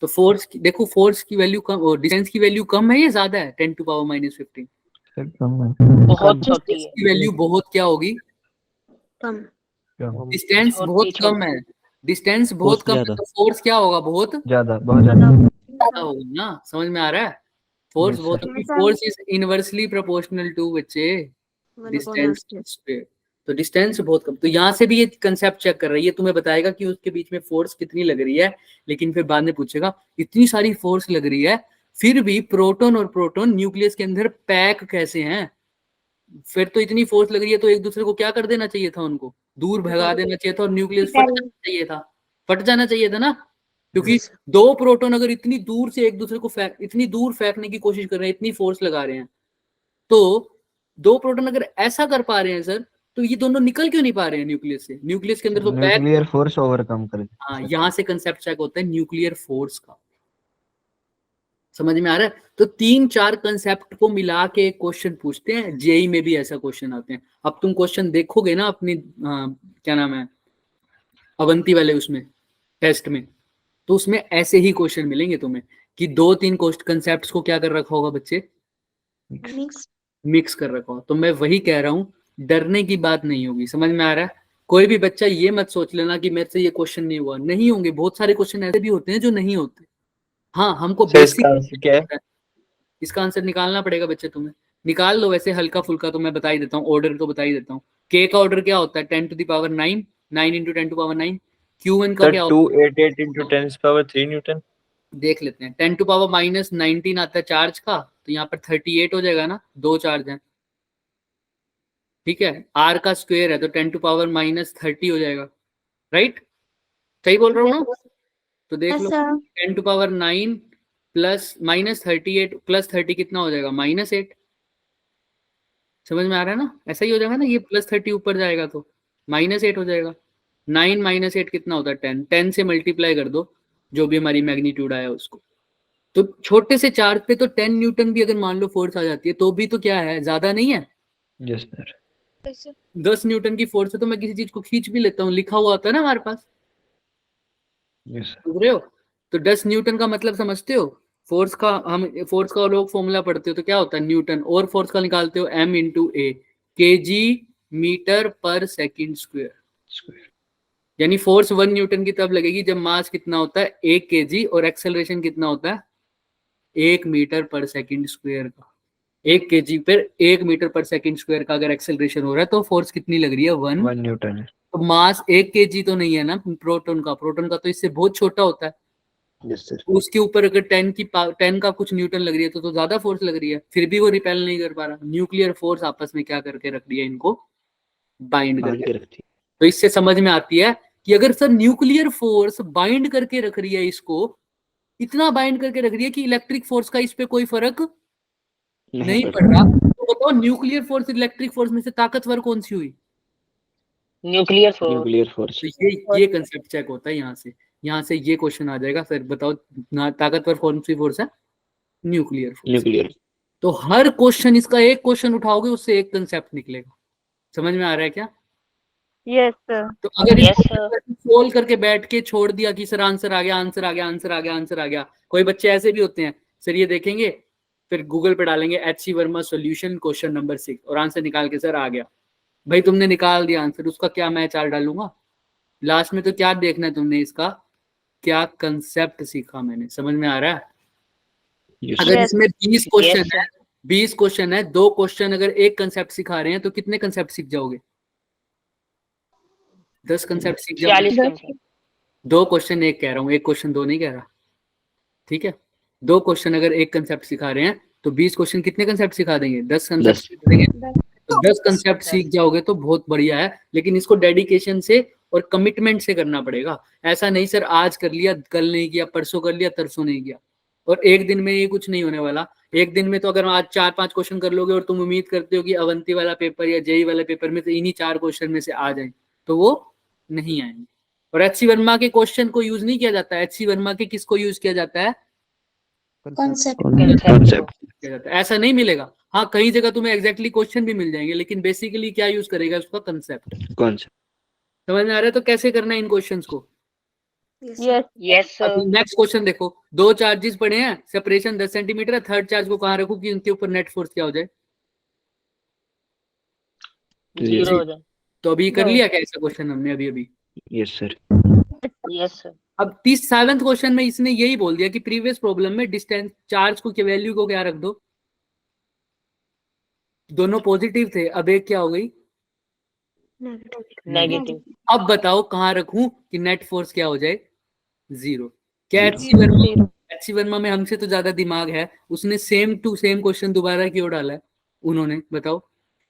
तो फोर्स की देखो, फोर्स की वैल्यू कम और डिस्टेंस की वैल्यू कम है या ज्यादा है, 10 to the power minus 15। Sir कम है, बहुत छोटी है। की वैल्यू बहुत क्या होगी, कम। डिस्टेंस छोटी, बहुत कम है, डिस्टेंस बहुत Force कम है, ज्यादा। तो फोर्स क्या होगा, बहुत ज्यादा, बहुत ज्यादा। ज्यादा होगा ना, समझ में आ रहा है। फोर्स Yes, बहुत, sir. Force is inversely proportional to बच्चे डिस्टेंस पे, तो डिस्टेंस बहुत कम। तो यहाँ से भी ये कंसेप्ट चेक कर रही है, तुम्हें बताएगा कि उसके बीच में फोर्स कितनी लग रही है, लेकिन फिर बाद में पूछेगा इतनी सारी फोर्स लग रही है फिर भी प्रोटॉन और प्रोटॉन न्यूक्लियस के अंदर पैक कैसे हैं, फिर तो इतनी फोर्स लग रही है तो एक दूसरे को क्या कर देना चाहिए था, उनको दूर भगा देना चाहिए था और न्यूक्लियस फट जाना चाहिए था, फट जाना चाहिए था ना, क्योंकि 2 प्रोटॉन अगर इतनी दूर से एक दूसरे को इतनी दूर फेंकने की कोशिश कर रहे हैं, इतनी फोर्स लगा रहे हैं, तो 2 प्रोटॉन अगर ऐसा कर पा रहे हैं सर, तो ये दोनों निकल क्यों नहीं पा रहे हैं न्यूक्लियस से, न्यूक्लियस के अंदर तो पैक। न्यूक्लियर फोर्स ओवरकम कर। हाँ यहाँ से कंसेप्ट चेक होता है न्यूक्लियर फोर्स का, समझ में आ रहा है। तो 3-4 कंसेप्ट को मिला के क्वेश्चन पूछते हैं, जेई में भी ऐसा क्वेश्चन आते हैं। अब तुम क्वेश्चन देखोगे ना अपनी क्या नाम है अवंती वाले उसमें टेस्ट में, तो उसमें ऐसे ही क्वेश्चन मिलेंगे तुम्हें कि 2-3 कंसेप्ट को क्या कर रखा होगा बच्चे, मिक्स कर रखा होगा। तो मैं वही कह रहा हूँ, डरने की बात नहीं होगी, समझ में आ रहा है। कोई भी बच्चा ये मत सोच लेना कि मेरे से ये क्वेश्चन नहीं हुआ, नहीं होंगे, बहुत सारे क्वेश्चन ऐसे भी होते हैं जो नहीं होते। हाँ हमको सर इसका बेसिक आंसर क्या है? इसका आंसर निकालना पड़ेगा बच्चे, तुम्हें निकाल लो, वैसे हल्का फुल्का तो मैं बता ही देता हूँ, ऑर्डर तो बता ही देता हूँ। K का ऑर्डर क्या होता है 10 to the power 9, 9 into 10 to power 9। Q1 का सर क्या होता 288 into 10 power 3 न्यूटन। है देख लेते हैं। 10 to power minus 19 आता है चार्ज का, तो यहाँ पर 38 हो जाएगा ना, 2 चार्ज हैं, ठीक है। R का स्क्वायर है तो 10 to power minus 30 हो जाएगा, राइट? सही बोल रहा हूँ ना? तो देख लो 10 to power 9 plus minus 38 plus 30 कितना हो जाएगा -8। समझ में आ रहा है ना? ऐसा ही हो जाएगा ना, ये प्लस 30 ऊपर जाएगा तो -8 हो जाएगा। 9 - 8 कितना होता है 10, 10 से मल्टीप्लाई कर दो जो भी हमारी मैग्नीट्यूड आया उसको। तो छोटे से चार्ज पे तो 10 न्यूटन भी अगर मान लो फोर्स आ जाती है तो भी तो क्या है, ज्यादा नहीं है। Yes sir. 10 न्यूटन की फोर्स से तो मैं किसी चीज को खींच भी लेता हूँ, लिखा हुआ होता है ना हमारे पास, यस सर। समझ रहे हो? तो 10 न्यूटन का मतलब समझते हो? फोर्स का हम फोर्स का लोग फॉर्मूला पढ़ते हो तो क्या होता है न्यूटन, और फोर्स का निकालते हो m इंटू ए, kg मीटर पर सेकंड स्क्वायर। यानी फोर्स 1 न्यूटन की तब लगेगी जब मास कितना होता है 1 kg और एक्सेलरेशन कितना होता है 1 मीटर पर सेकंड स्क्वायर का। 1 kg पर 1 मीटर पर सेकंड स्क्वायर का अगर एक्सेलरेशन हो रहा है तो फोर्स कितनी लग रही है 1 न्यूटन है। तो मास 1 kg तो नहीं है ना प्रोटॉन का तो इससे बहुत छोटा होता है। Yes sir. उसके ऊपर अगर 10 का कुछ न्यूटन लग रही है तो ज्यादा फोर्स लग रही है, फिर भी वो रिपेल नहीं कर पा रहा। न्यूक्लियर फोर्स आपस में क्या करके रख दिया, इनको बाइंड करके रखती है। तो इससे समझ में आती है कि अगर सर न्यूक्लियर फोर्स बाइंड करके रख रही है, इसको इतना बाइंड करके रख रही है कि इलेक्ट्रिक फोर्स का इस पे कोई फर्क नहीं पड़ रहा, तो बताओ न्यूक्लियर फोर्स इलेक्ट्रिक फोर्स में से ताकतवर कौन सी हुई? Nuclear force. Nuclear force. तो ये कंसेप्ट चेक होता है यहाँ से ये क्वेश्चन आ जाएगा, फिर बताओ ताकतवर कौन सी फोर्स है? Nuclear force. न्यूक्लियर। तो हर क्वेश्चन, इसका एक क्वेश्चन उठाओगे उससे एक कंसेप्ट निकलेगा। समझ में आ रहा है क्या? Yes sir. तो अगर Yes, सोल्व करके बैठ के छोड़ दिया कि सर आंसर आ गया, आंसर आ गया, आंसर आ गया, आंसर आ गया, कोई बच्चे ऐसे भी होते हैं सर ये देखेंगे फिर गूगल पे डालेंगे HC Verma solution question number 6 और आंसर निकाल के सर आ गया। भाई तुमने निकाल दिया आंसर, उसका क्या मैं चार डालूंगा? लास्ट में तो क्या देखना है तुमने, इसका क्या कंसेप्ट सीखा मैंने। समझ में आ रहा है? यस अगर सर। इसमें 20 क्वेश्चन Yes, है, 20 क्वेश्चन है, 2 क्वेश्चन अगर एक कंसेप्ट सिखा रहे हैं तो कितने कंसेप्ट सीख जाओगे? 10 कंसेप्ट सीख जाओगे। 40 कंसेप्ट। 2 क्वेश्चन एक कह रहा हूँ, एक क्वेश्चन 2 नहीं कह रहा, ठीक है? 2 क्वेश्चन अगर एक कंसेप्ट सिखा रहे हैं तो 20 क्वेश्चन कितने कंसेप्ट सिखा देंगे? 10 कंसेप्ट सिखा देंगे। तो 10 कंसेप्ट सीख जाओगे तो बहुत बढ़िया है, लेकिन इसको डेडिकेशन से और कमिटमेंट से करना पड़ेगा। ऐसा नहीं सर आज कर लिया कल नहीं किया, परसों कर लिया तरसों नहीं किया, और एक दिन में ये कुछ नहीं होने वाला। एक दिन में तो अगर आज 4-5 क्वेश्चन कर लोगे और तुम उम्मीद करते हो कि अवंती वाला पेपर या जेई वाले पेपर में तो इन्हीं 4 क्वेश्चन में से आ जाए, तो वो नहीं आएंगे। और HC वर्मा के क्वेश्चन को यूज नहीं किया जाता है, HC वर्मा के किसको यूज किया जाता है? कॉन्सेप्ट। किया जाता है। ऐसा नहीं मिलेगा। हाँ कई जगह तुम्हें एग्जैक्टली क्वेश्चन भी मिल जाएंगे, लेकिन बेसिकली क्या यूज करेगा उसका? कंसेप्ट। कॉन्सेप्ट। समझ में आ रहा है? तो कैसे करना है इन क्वेश्चंस को? Yes sir. नेक्स्ट क्वेश्चन देखो, 2 चार्जेस पड़े हैं, सेपरेशन 10 सेंटीमीटर है, थर्ड चार्ज को कहां रखूं कि उनके ऊपर नेट फोर्स क्या हो जाए? 0 हो जाए। तो अभी कर लिया क्या ऐसा क्वेश्चन हमने अभी? Yes sir. Yes sir. अब 37वें क्वेश्चन में इसने यही बोल दिया कि प्रीवियस प्रॉब्लम में डिस्टेंस चार्ज को क्या वैल्यू को क्या रख दो, दोनों पॉजिटिव थे, अब एक क्या हो गई? नेगेटिव। अब बताओ कहां रखूं कि नेट फोर्स क्या हो जाए? 0। क्या HC वर्मा में हमसे तो ज्यादा दिमाग है, उसने सेम टू सेम क्वेश्चन दोबारा क्यों डाला है? उन्होंने बताओ,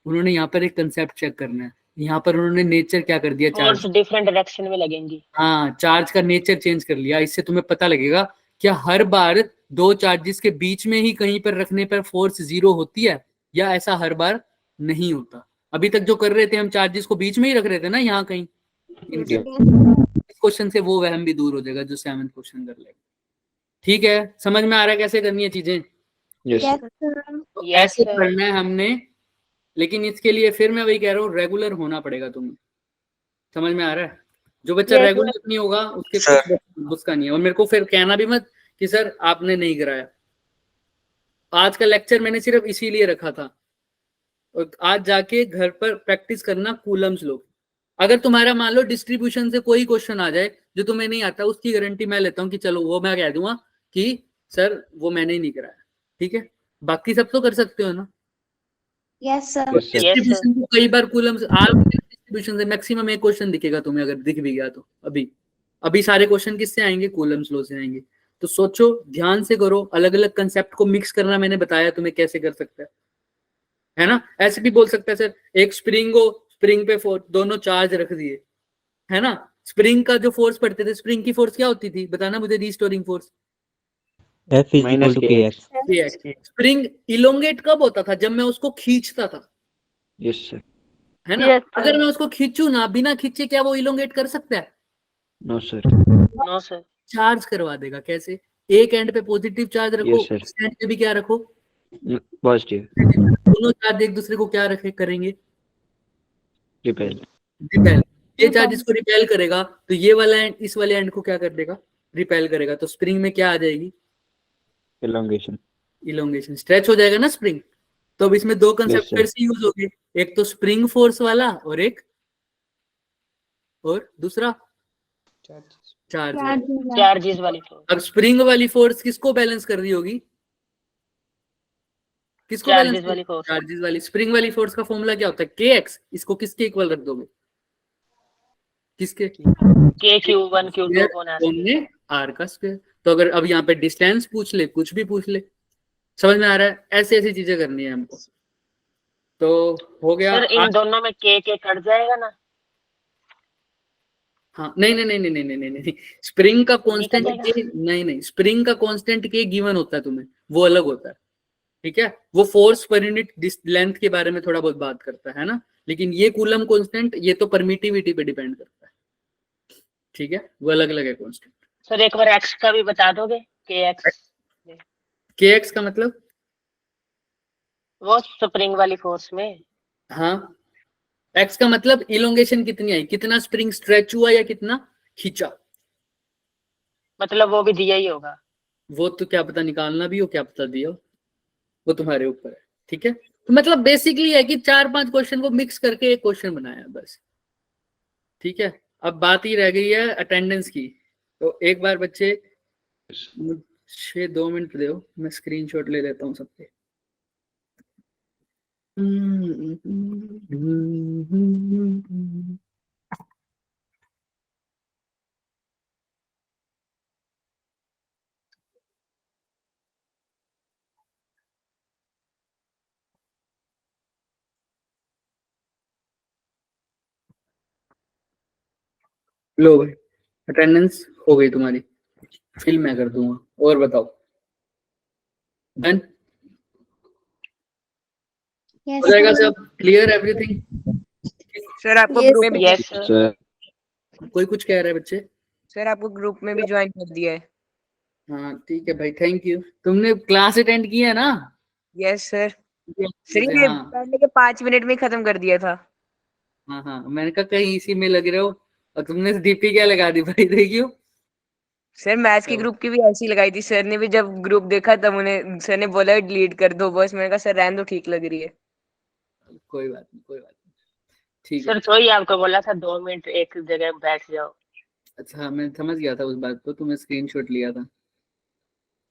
उन्होंने यहाँ पर एक कंसेप्ट चेक करना है। यहाँ पर उन्होंने नेचर क्या कर दिया, चार्ज फोर्स डिफरेंट डायरेक्शन में लगेंगी। हाँ चार्ज का नेचर चेंज कर लिया। इससे तुम्हें पता लगेगा क्या हर बार 2 चार्जेस के बीच में ही कहीं पर रखने पर फोर्स 0 होती है, या ऐसा हर बार नहीं होता। अभी तक जो कर रहे थे हम चार्जेस को बीच में ही रख रहे थे ना यहाँ कहीं, इनके इस क्वेश्चन से वो वहम भी दूर हो जाएगा जो 7th क्वेश्चन कर लेगा। ठीक है, समझ में आ रहा है कैसे करनी है चीजें? यस तो ऐसे करना है हमने, लेकिन इसके लिए फिर मैं वही कह रहा हूँ रेगुलर होना पड़ेगा तुम्हें। समझ में आ रहा है? जो बच्चा रेगुलर नहीं होगा उसके कुछ उसका नहीं है। और मेरे को फिर कहना भी मत कि सर आपने नहीं कराया। आज का लेक्चर मैंने सिर्फ इसीलिए रखा था, और आज जाके घर पर प्रैक्टिस करना कूलम्स लो। अगर तुम्हारा मान लो डिस्ट्रीब्यूशन से कोई क्वेश्चन आ जाए जो तुम्हें नहीं आता, उसकी गारंटी मैं लेता हूँ कि चलो वो मैं कह दूंगा कि सर वो मैंने ही नहीं कराया, ठीक है? बाकी सब तो कर सकते हो ना? Yes sir. Yes, sir. Yes, distribution को कई बार कूलम्स आप डिस्ट्रीब्यूशन से मैक्सिमम एक क्वेश्चन दिखेगा तुम्हें, अगर दिख भी गया तो अभी सारे क्वेश्चन किससे आएंगे? कूलम्स लॉ से आएंगे। तो सोचो, ध्यान से करो, अलग अलग कंसेप्ट को मिक्स करना मैंने बताया तुम्हें कैसे कर सकता है ना। ऐसे भी बोल सकता है सर, एक स्प्रिंग हो, स्प्रिंग पे दोनों चार्ज रख दिए, है ना। स्प्रिंग का जो फोर्स पढ़ते थे, स्प्रिंग की फोर्स क्या होती थी बताना मुझे, restoring force F is equal Minus to KX. KX. Spring elongate कब होता था? जब मैं उसको खींचता था, Yes, sir. है ना। Yes, sir. अगर मैं उसको खींचू ना, बिना खींचे क्या वो इलोंगेट कर सकता है? No, sir. No, sir. Charge करवा देगा। कैसे? एक एंड पे पॉजिटिव चार्ज रखो, Yes, sir. उस एंड पे भी क्या रखो? Positive. दोनों चार्ज एक दूसरे को क्या रखे करेंगे? Repel. रिपेल। ये चार्ज इसको रिपेल करेगा, तो ये वाला एंड इस वाले एंड को क्या कर देगा? रिपेल करेगा। तो स्प्रिंग में क्या आ जाएगी? Elongation. इलोंगेशन, स्ट्रेच हो जाएगा ना स्प्रिंग। तो अब इसमें दो कंसेप्ट sir. फिर से यूज हो गए, एक तो स्प्रिंग फोर्स वाला और दूसरा चार्ज वाला। Charges वाली force. अब स्प्रिंग वाली फोर्स किसको बैलेंस कर रही होगी? किसको Charges बैलेंस? वाली force. चार्जेस वाली। स्प्रिंग वाली फोर्स का फॉर्मूला क्या होता है? kx। इसको किसके इक्वल रख दोगे? किसके? K Q1 Q2 upon S. में r का स्क्वायर। तो अगर अब यहाँ पे डिस्टेंस पूछ ले, कुछ भी पूछ ले, समझ में आ रहा है? ऐसी ऐसी चीजें करनी है हमको। तो हो गया। सर इन दोनों में K कट जाएगा ना? हाँ, नहीं, स्प्रिंग का कांस्टेंट नहीं के, नहीं, स्प्रिंग का कांस्टेंट के गिवन होता है तुम्हें, वो अलग होता है, ठीक है। वो फोर्स पर यूनिट लेंथ के बारे में थोड़ा बहुत बात करता है ना, लेकिन ये कूलम कांस्टेंट, ये तो परमिटिविटी पे डिपेंड करता है, ठीक है। वो अलग अलग है कांस्टेंट। सर एक बार X का भी बता दोगे? kx का मतलब? वो स्प्रिंग वाली फोर्स में। हाँ, x का मतलब इलोंगेशन कितनी आई, कितना स्प्रिंग स्ट्रेच हुआ या कितना खींचा, मतलब वो भी दिया ही होगा। वो तो क्या पता निकालना भी हो, क्या पता दिया हो, वो तुम्हारे ऊपर है, ठीक है। तो मतलब बेसिकली है कि 4-5 क्वेश्चन को मिक्स करके एक क्वेश्चन बनाया बस, ठीक है। अब बात ही रह गई है अटेंडेंस की। तो एक बार बच्चे मुझे 2 मिनट दो, मैं स्क्रीनशॉट ले लेता हूँ सबके। लो भाई, अटेंडेंस हो गई तुम्हारी, फिल मैं कर दूंगा। और बताओ, डन हो जाएगा सब? Clear everything? सर आपको Yes, ग्रुप में भी यस सर। Sir. कोई कुछ कह रहा है बच्चे? सर आपको ग्रुप में भी ज्वाइन कर दिया है। हाँ ठीक है भाई, थैंक यू। तुमने क्लास अटेंड किया है ना? Yes sir. सर ये हाँ पहले के 5 मिनट में ही खत्म कर दिया था। हाँ, मैंने कहा कहीं इसी में लग रहे हो, और तुमने डीपी क्या लगा दी भाई, देखियो। सर मैथ्स की ग्रुप की भी ऐसी लगाई थी, सर ने भी जब ग्रुप देखा तब उन्हें सर ने बोला डिलीट कर दो बस। मैंने कहा सर रहने दो, ठीक लग रही है। कोई बात नहीं, ठीक है। सर तो ही आपको बोला था 2 मिनट एक जगह बैठ जाओ। अच्छा, मैं समझ गया था उस बात को, तो मैं स्क्रीनशॉट लिया था।